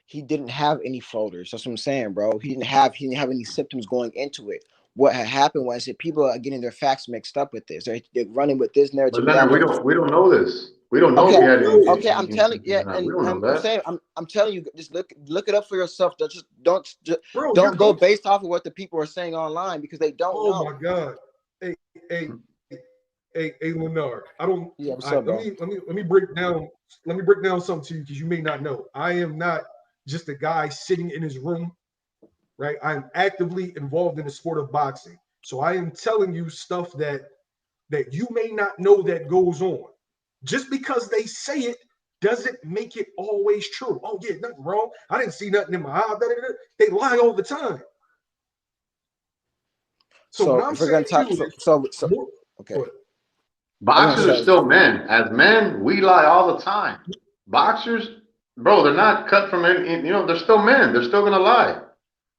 He didn't have any floaters. That's what I'm saying, bro. He didn't have any symptoms going into it. What had happened was that people are getting their facts mixed up with this. They're running with this narrative. But Leonard, we don't know this. We don't know if he had any. Okay, I'm telling you, yeah, and we don't know that. I'm saying, I'm telling you, just look it up for yourself. Don't go based off of what the people are saying online because they don't know. Oh my God, hey, Leonard, I don't. Yeah, what's up, bro? Let me break down something to you because you may not know. I am not just a guy sitting in his room, right? I'm actively involved in the sport of boxing. So I am telling you stuff that you may not know that goes on. Just because they say it doesn't make it always true. Oh yeah, nothing wrong. I didn't see nothing in my eye. They lie all the time. So what I'm saying okay. Boxers are still men. As men, we lie all the time. Boxers, bro, they're not cut from any, they're still men. They're still gonna lie.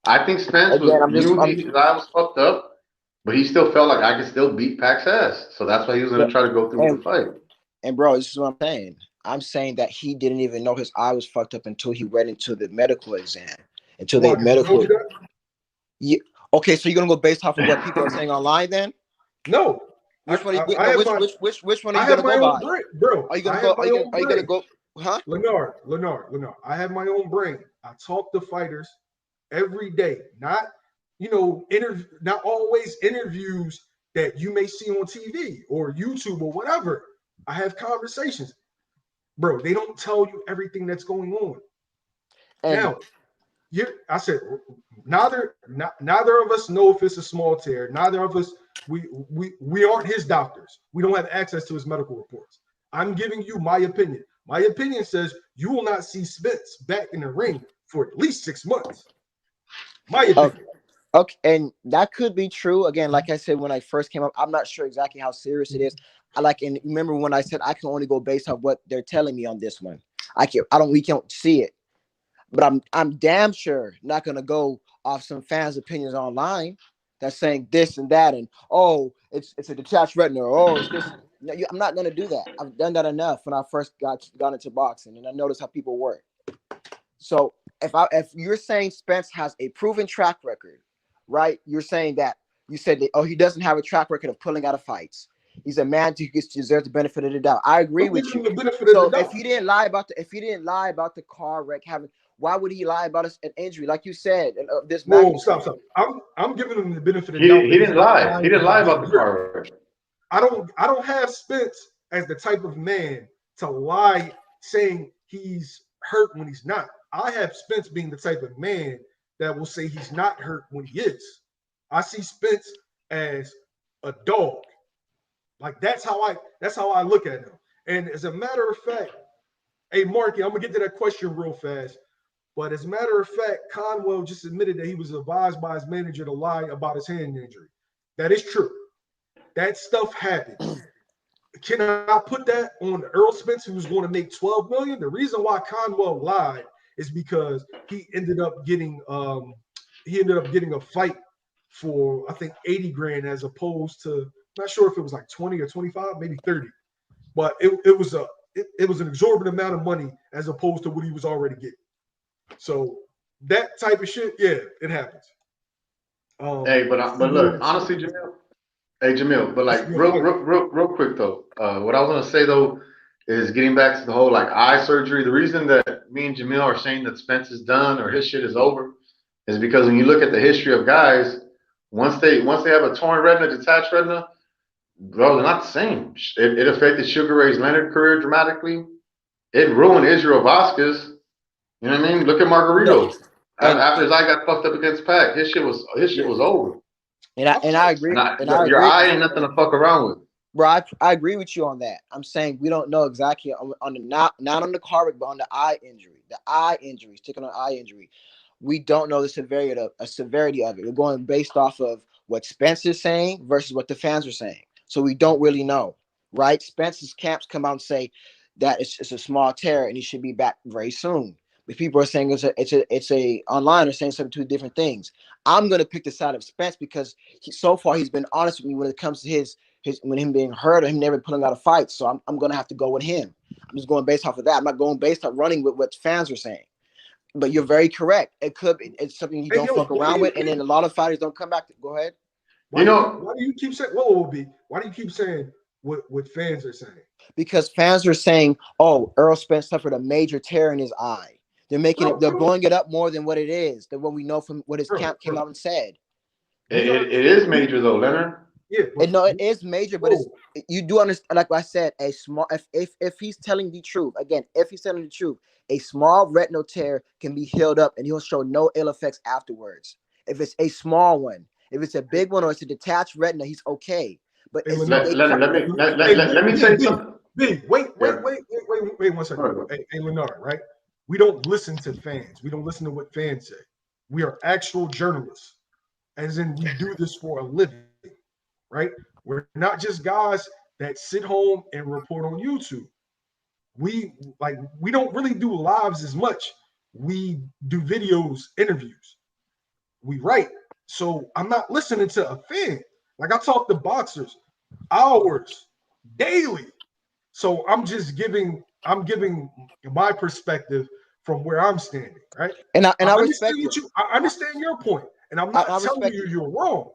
I think Spence his eye was fucked up, but he still felt like I could still beat Pac's ass. So that's why he was gonna try to go through with the fight. And bro, this is what I'm saying. I'm saying that he didn't even know his eye was fucked up until he went into the medical exam. Yeah. Okay, so you're gonna go based off of what people are saying online then? No. Which one are you gonna go by? Bro, are you gonna go? Huh? Leonard, I have my own brain. I talk to fighters every day. Not always interviews that you may see on TV or YouTube or whatever. I have conversations. Bro, they don't tell you everything that's going on. And now, I said neither of us know if it's a small tear. Neither of us, we aren't his doctors. We don't have access to his medical reports. I'm giving you my opinion. My opinion says you will not see Spence back in the ring for at least 6 months. My opinion. Okay, and that could be true. Again, like I said, when I first came up, I'm not sure exactly how serious it is. And remember when I said I can only go based on what they're telling me on this one. We can't see it. But I'm damn sure not gonna go off some fans' opinions online that's saying this and that and it's a detached retina or it's this. No, I'm not gonna do that. I've done that enough when I first got into boxing and I noticed how people work. So if you're saying Spence has a proven track record, right? You're saying that you said that he doesn't have a track record of pulling out of fights. He's a man who deserves the benefit of the doubt. I agree with you. So if he didn't lie about the car wreck why would he lie about an injury? Like you said, this stop. I'm giving him the benefit of the doubt. He didn't lie. He didn't lie about the car wreck. I don't have Spence as the type of man to lie saying he's hurt when he's not. I have Spence being the type of man that will say he's not hurt when he is. I see Spence as a dog. Like that's how I look at him. And as a matter of fact, hey Marky, I'm gonna get to that question real fast. But as a matter of fact, Conwell just admitted that he was advised by his manager to lie about his hand injury. That is true. That stuff happened. Can I put that on Errol Spence, who was going to make $12 million? The reason why Conwell lied is because he ended up getting a fight for I think 80 grand as opposed to, I'm not sure if it was like 20 or 25, maybe 30. But it was an exorbitant amount of money as opposed to what he was already getting. So that type of shit, yeah, it happens. Hey, but look, honestly, Jamil. Hey, Jamil, but like real quick though, what I was gonna say though is getting back to the whole like eye surgery. The reason that me and Jamil are saying that Spence is done or his shit is over is because when you look at the history of guys, once they have a torn retina, detached retina, bro, they're not the same. It affected Sugar Ray's Leonard career dramatically. It ruined Israel Vasquez. You know what I mean? Look at Margarito. After his eye got fucked up against Pac, his shit was over. And I agree. Your eye ain't nothing to fuck around with. Bro, I agree with you on that. I'm saying we don't know exactly on the not on the cardiac, but on the eye injury. The eye injury, sticking on eye injury. We don't know the severity of it. We're going based off of what Spence is saying versus what the fans are saying. So we don't really know, right? Spence's camps come out and say that it's a small tear and he should be back very soon. But people are saying it's a online are saying some two different things. I'm gonna pick the side of Spence because so far he's been honest with me when it comes to his when him being hurt or him never pulling out a fight. So I'm gonna have to go with him. I'm just going based off of that. I'm not going based on running with what fans are saying. But you're very correct. It's something you don't fuck around with, and then a lot of fighters don't come back to go ahead. Why do you keep saying why do you keep saying what fans are saying? Because fans are saying, oh, Errol Spence suffered a major tear in his eye. They're blowing it up more than what it is, than what we know from what his camp came out and said. It is major though, Leonard. Yeah, it is major, but you do understand. Like I said, a small if he's telling the truth, again, if he's telling the truth, a small retinal tear can be healed up and he'll show no ill effects afterwards. If it's a small one, if it's a big one or it's a detached retina, he's okay. But let me say something. Wait 1 second. Hey, Leonard, right? We don't listen to fans. We don't listen to what fans say. We are actual journalists, as in we do this for a living, right? We're not just guys that sit home and report on YouTube. We don't really do lives as much. We do videos, interviews. We write. So I'm not listening to a fan. Like I talk to boxers hours daily. So I'm giving my perspective from where I'm standing, right? And I respect I understand your point, and I'm not telling you you're wrong.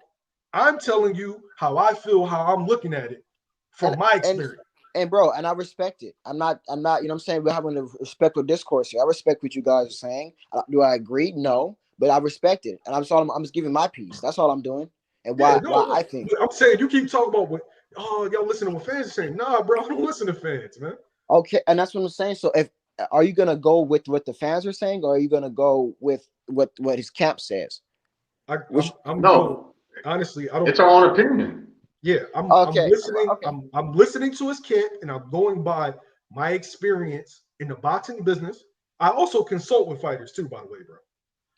I'm telling you how I feel, how I'm looking at it from my experience. And bro, and I respect it. I'm not, you know what I'm saying? We're having a respectful discourse here. I respect what you guys are saying. Do I agree? No, but I respect it. And I'm just giving my piece. That's all I'm doing. And why I think. I'm saying you keep talking about y'all listen to what fans are saying. Nah, bro, I don't listen to fans, man. Okay, and that's what I'm saying. So are you gonna go with what the fans are saying, or are you gonna go with what his camp says? Honestly, I don't. It's our own opinion. Yeah, I'm listening. Okay. I'm listening to his camp, and I'm going by my experience in the boxing business. I also consult with fighters too, by the way, bro.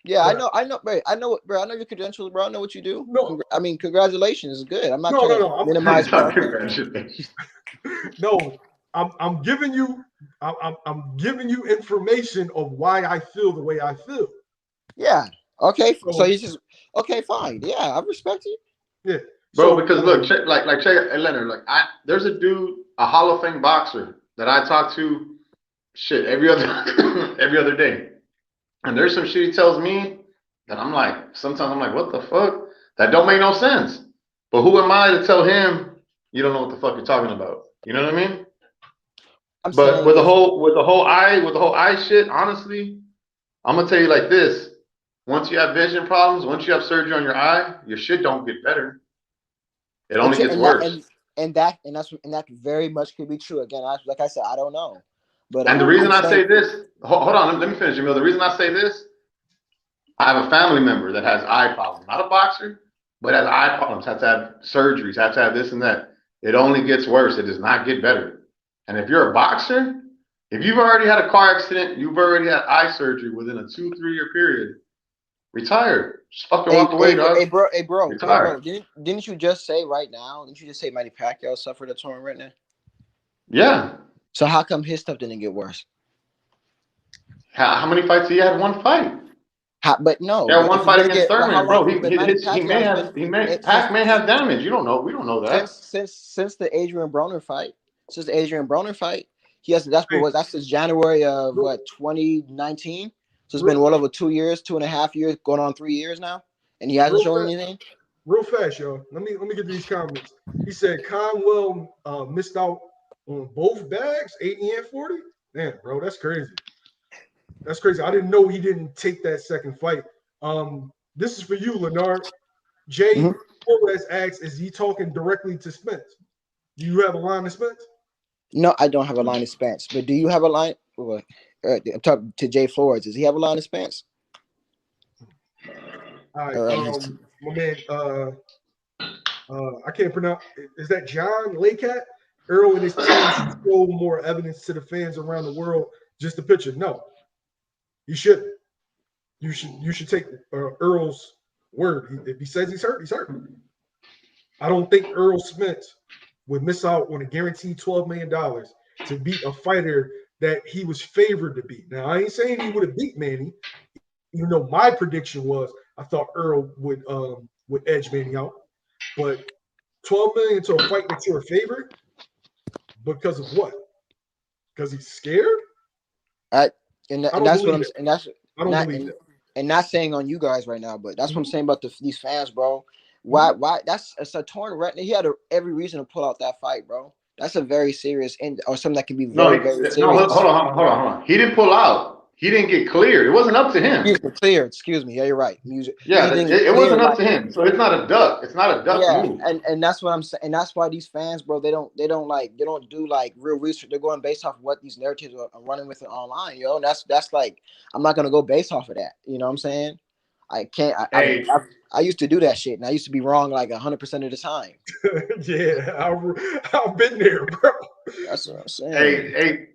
Yeah, I know, bro. I know your credentials, bro. I know what you do. No, I mean, congratulations. It's good. I'm not trying to minimize. Congratulations. No, I'm giving you information of why I feel the way I feel. Yeah. Okay. So you just okay. Fine. Yeah, I respect you. Yeah, bro. Because look, check Leonard. There's a dude, a Hall of Fame boxer that I talk to, every other day. And there's some shit he tells me that I'm like, sometimes I'm like, what the fuck? That don't make no sense. But who am I to tell him you don't know what the fuck you're talking about? You know what I mean? But with the whole eye shit, honestly, I'm gonna tell you like this. Once you have vision problems, once you have surgery on your eye, your shit don't get better. It only gets worse. and that very much could be true. Again, like I said, I don't know. But and the reason I say this, hold on, let me finish, Jamil. The reason I say this, I have a family member that has eye problems, not a boxer, but has eye problems, has to have surgeries, has to have this and that. It only gets worse. It does not get better. And if you're a boxer, if you've already had a car accident, you've already had eye surgery within a 2-3 year period, retire. Just fucking walk away, dog. Hey, bro. Didn't you just say right now? Didn't you just say Manny Pacquiao suffered a torn retina? Yeah. So how come his stuff didn't get worse? How many fights? He had one fight. But no. Yeah, one fight against Thurman, bro. Pac may have damage. You don't know. We don't know that. Since the Adrian Broner fight, he has that's since January of 2019. So it's been well over 2 years, 2.5 years, going on 3 years now, and he hasn't shown anything. Real fast, yo. Let me get these comments. He said Conwell missed out on both bags, 80 and 40. Man, bro, that's crazy. That's crazy. I didn't know he didn't take that second fight. This is for you, Leonard. Jay has asked, is he talking directly to Spence? Do you have a line to Spence? No, I don't have a line to Spence. But do you have a line? I'm talking to Jay Flores. Does he have a line to Spence? All right. My man, I can't pronounce. Is that John Laycat? Errol and his team should show more evidence to the fans around the world. Just a picture. No. You shouldn't. You should take Errol's word. If he says he's hurt, he's hurt. I don't think Errol Spence would miss out on a guaranteed $12 million to beat a fighter that he was favored to beat. Now, I ain't saying he would have beat Manny, even though my prediction was I thought Errol would edge Manny out. But $12 million to a fight that you're a favorite because of what? Because he's scared? And that's what I'm saying. And that's I don't believe that. And not saying on you guys right now, but that's what I'm saying about these fans, bro. Why? It's a torn retina. He had every reason to pull out that fight, bro. That's a very serious or something that can be very serious. No, hold on. He didn't pull out. He didn't get cleared. It wasn't up to him. Excuse me. Yeah, you're right. It wasn't up to him. So it's not a duck. It's not a duck move. And that's what I'm saying. And that's why these fans, bro, they don't do like real research. They're going based off what these narratives are running with it online, yo. And that's like, I'm not gonna go based off of that. You know what I'm saying? I can't. I used to do that shit, and I used to be wrong like 100% of the time. Yeah, I've been there, bro. That's what I'm saying.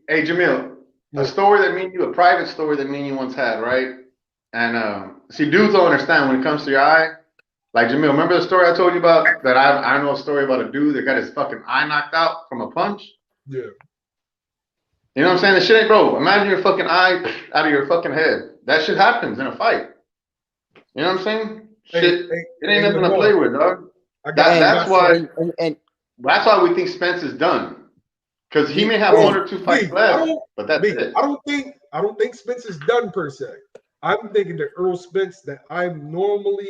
Hey, Jamil. A story a private story that me and you once had, right? And see, dudes don't understand when it comes to your eye. Like, Jamil, remember the story I told you about? That I know a story about a dude that got his fucking eye knocked out from a punch? Yeah. You know what I'm saying? The shit ain't, bro. Imagine your fucking eye out of your fucking head. That shit happens in a fight. You know what I'm saying? It ain't nothing to play with, dog. That's why we think Spence is done. Because he may have 1 or 2 fights left, but that's it. I don't think Spence is done per se. I'm thinking that Errol Spence that I'm normally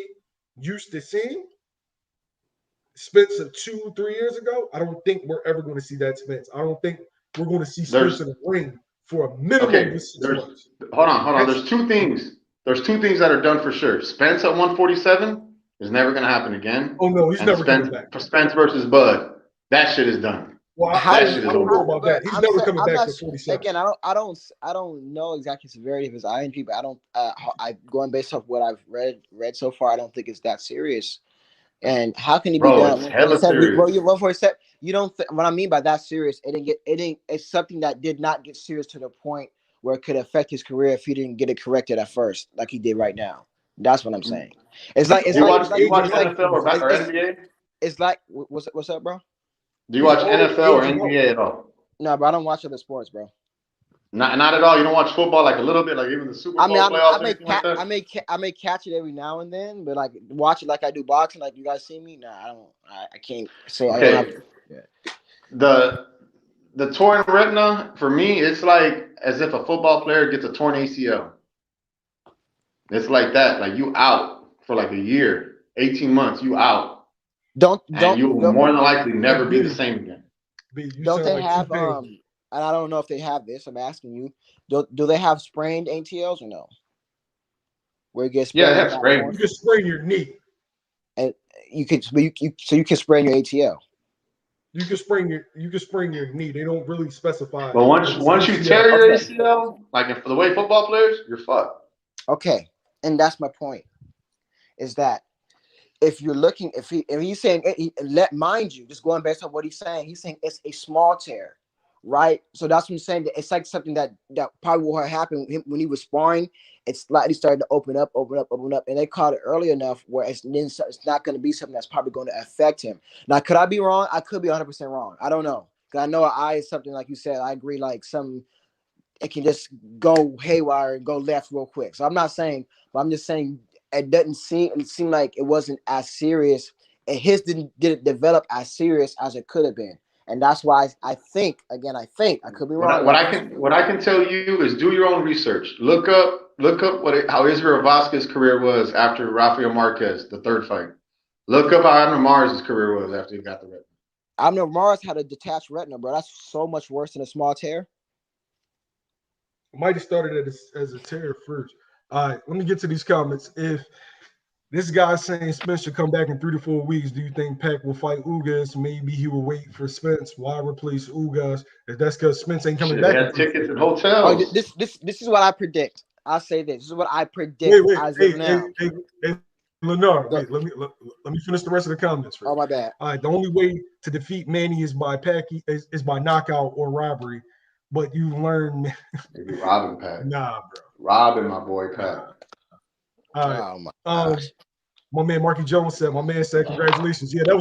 used to seeing, Spence of 2-3 years ago, I don't think we're ever going to see that Spence. I don't think we're going to see Spence in the ring for a minimum of 6 months. Hold on. There's two things. There's 2 things that are done for sure. Spence at 147 is never going to happen again. Oh no, he's never coming back. For Spence versus Bud, that shit is done. Well, I don't know about that. He's never coming back to 47. Again, I don't know exactly the severity of his eye injury, but I going based off what I've read so far, I don't think it's that serious. And how can he be done? It's hella serious. Bro, you're 147. You don't. What I mean by that serious, it's something that did not get serious to the point where it could affect his career if he didn't get it corrected at first, like he did right now. That's what I'm saying. You watch NFL or NBA? It's like what's up, bro? Do you watch NFL or NBA at all? No, but I don't watch other sports, bro. Not at all. You don't watch football like a little bit, like even the Super Bowl playoffs. I may catch it every now and then, but like watch it like I do boxing, like you guys see me. Nah, I don't. I can't say. Okay. I don't have to. The torn retina for me, it's like as if a football player gets a torn ACL. It's like that. Like you out for like a year, 18 months. You out. You will more than likely never be the same again. Don't they have and I don't know if they have this. I'm asking you. Do they have sprained ATLs or no? Where it gets sprained? Yeah, they have sprained. You can sprain your knee, and you can sprain your ATL. You can sprain your knee. They don't really specify. But once you tear your ACL, like for the way football players, you're fucked. Okay, and that's my point. Is that if you're looking, if he's saying, mind you, just going based on what he's saying it's a small tear, right? So that's what he's saying. That it's like something that probably will happen when he was sparring. It slightly started to open up, and they caught it early enough where it's not going to be something that's probably going to affect him. Now, could I be wrong? I could be 100% wrong. I don't know, because I know an eye is something like you said. I agree, like it can just go haywire and go left real quick. So I'm not saying, but I'm just saying it seemed like it wasn't as serious, and his didn't develop as serious as it could have been. And that's why I think I could be wrong. What I can tell you is do your own research. Look up how Israel Vasquez's career was after Rafael Marquez, the third fight. Look up how Abner Mares' career was after he got the retina. Abner Mares had a detached retina, bro. That's so much worse than a small tear. Might have started as a tear first. All right, let me get to these comments. If this guy's saying Spence should come back in 3 to 4 weeks, do you think Pac will fight Ugas? Maybe he will wait for Spence. Why replace Ugas? If that's because Spence ain't coming back. They had tickets and hotels. Oh, this is what I predict. I'll say this. This is what I predict as of now. Hey, Leonard, wait, let me finish the rest of the comments first. Oh, my bad. All right, the only way to defeat Manny is by is by knockout or robbery. But you learn maybe robbing Pat. Nah, bro. Robbing my boy Pat. All right. My man Marky Jones said, congratulations. Yeah, that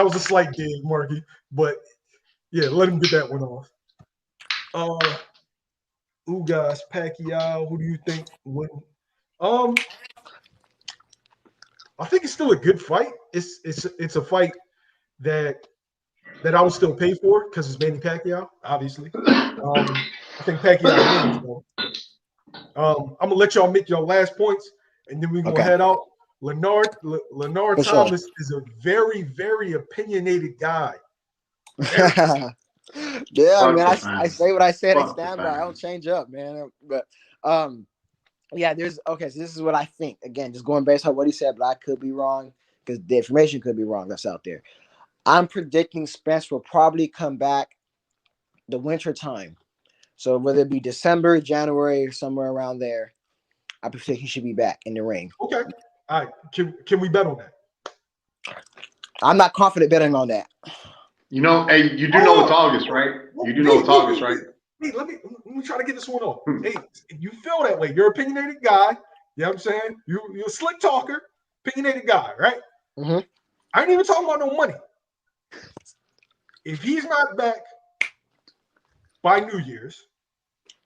was a slight dig, Marky. But yeah, let him get that one off. Ugas, Pacquiao, who do you think would I think it's still a good fight. It's a fight that I would still pay for because it's Manny Pacquiao, obviously. I think Pacquiao wins, though. I'm gonna let y'all make your last points, and then we're gonna head out. Leonard Thomas is a very, very opinionated guy. Yeah, man. I say what I said. I stand by. I don't change up, man. But yeah, so this is what I think. Again, just going based on what he said, but I could be wrong because the information could be wrong. That's out there. I'm predicting Spence will probably come back the winter time. So whether it be December, January, or somewhere around there, I predict he should be back in the ring. Okay. All right. Can we bet on that? I'm not confident betting on that. You know, hey, you do know it's August, right? You do know it's August, right? Hey, let me try to get this one off. Hey, you feel that way. You're an opinionated guy. You know what I'm saying? You're a slick talker, opinionated guy, right? Mm-hmm. I ain't even talking about no money. If he's not back by New Year's,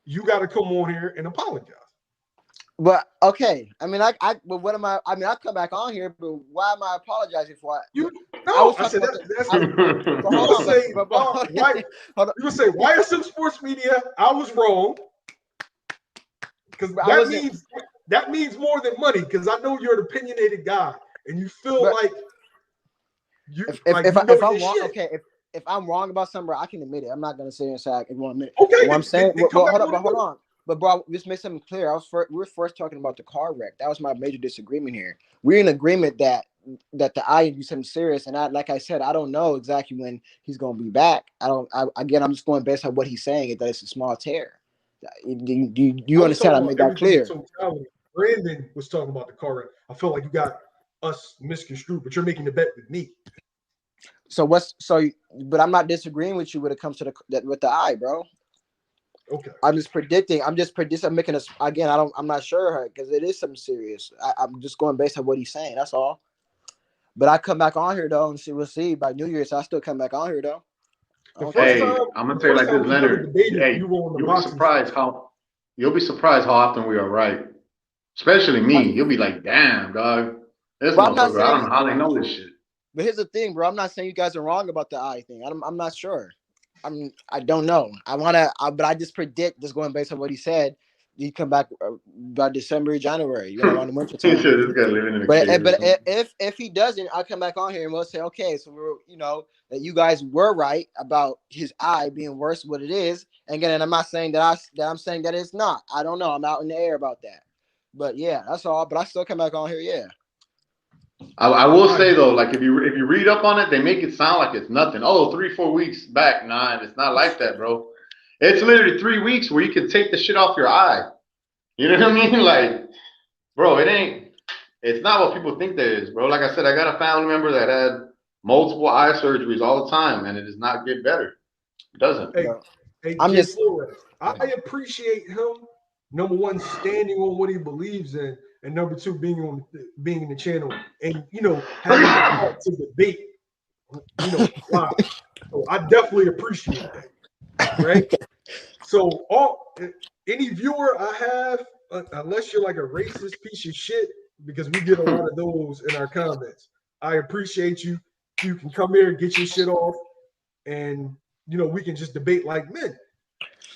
you got to come on here and apologize. But okay, I mean, but what am I? I mean, I come back on here, but why am I apologizing for it? You said that's. You would say YSM Sports Media. I was wrong because that means more than money. Because I know you're an opinionated guy, and you feel like you. If I'm wrong, okay. If I'm wrong about something, I can admit it. I'm not gonna say inside in 1 minute. Okay. What I'm saying, hold on. But bro, just make something clear. We were first talking about the car wreck. That was my major disagreement here. We're in agreement that the eye do something serious, and like I said, I don't know exactly when he's gonna be back. I'm just going based on what he's saying. That it's a small tear. Do you understand? I made that clear. Brandon was talking about the car wreck. I feel like you got us misconstrued, but you're making the bet with me. But I'm not disagreeing with you when it comes to with the eye, bro. Okay. I'm just predicting. I'm making again. I'm not sure because it is something serious. I'm just going based on what he's saying. That's all. But I come back on here though, and we'll see by New Year's. I still come back on here though. Hey, I'm gonna tell you like this, Leonard. Hey, you'll be surprised how often we are right. Especially me. You'll be like, damn, dog. This motherfucker. I don't know how they know this shit. But here's the thing, bro. I'm not saying you guys are wrong about the eye thing. I'm not sure. I don't know. But I just predict, just going based on what he said, you come back by December, January, around the winter time. But if he doesn't, I'll come back on here and we'll say, okay, so that you guys were right about his eye being worse than what it is. And again, I'm not saying that I'm saying that it's not. I don't know. I'm out in the air about that. But yeah, that's all. But I still come back on here, yeah. I will say though, like if you read up on it, they make it sound like it's nothing. Oh, 3-4 weeks back. Nah, it's not like that, bro. It's literally 3 weeks where you can take the shit off your eye. You know what I mean? Like, bro, it's not what people think that is, bro. Like I said, I got a family member that had multiple eye surgeries all the time, and it does not get better. It doesn't. Hey, I'm just Flores. I appreciate him. Number one, standing on what he believes in, and number two, being in the channel, and having the heart to debate. Wow. So I definitely appreciate that. Right. So any viewer I have, unless you're like a racist piece of shit, because we get a lot of those in our comments, I appreciate you. You can come here and get your shit off, and we can just debate like men.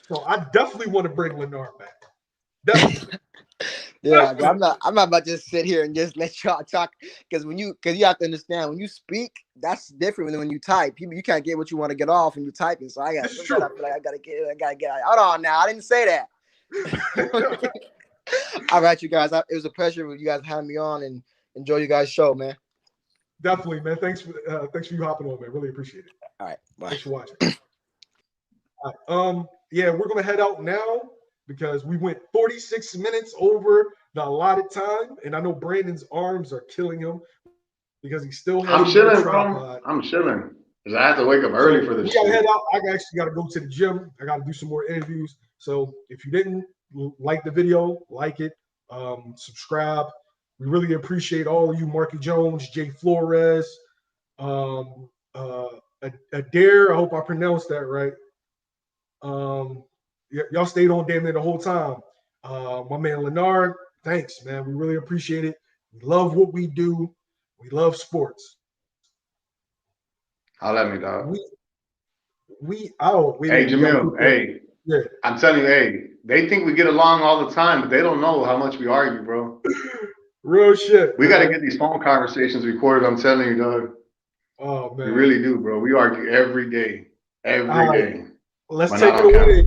So I definitely want to bring Lennar back. Definitely. Yeah, I'm not about to just sit here and just let y'all talk, because you have to understand, when you speak, that's different than when you type. You can't get what you want to get off when you're typing. So I gotta feel like I gotta get out. Hold on now, I didn't say that. All right, you guys. It was a pleasure with you guys having me on, and enjoy you guys' show, man. Definitely, man. Thanks for you hopping on, man. Really appreciate it. All right, bye. Thanks for watching. All right, yeah, we're gonna head out now because we went 46 minutes over the allotted time, and I know Brandon's arms are killing him because he still has. I'm chilling, bro. I'm chilling because I have to wake up early for this. We gotta head out. I actually gotta go to the gym. I gotta do some more interviews. So if you didn't like the video, like it, subscribe. We really appreciate all of you, Marky Jones, Jay Flores, Adair. I hope I pronounced that right. Y'all stayed on damn near the whole time. My man Lennar, thanks, man. We really appreciate it. We love what we do. We love sports. I'll let me, dog. Hey, Jamil, hey. Yeah. I'm telling you, hey, they think we get along all the time, but they don't know how much we argue, bro. Real shit. We got to get these phone conversations recorded. I'm telling you, dog. Oh, man. We really do, bro. We argue every day. Every day. Let's take it away.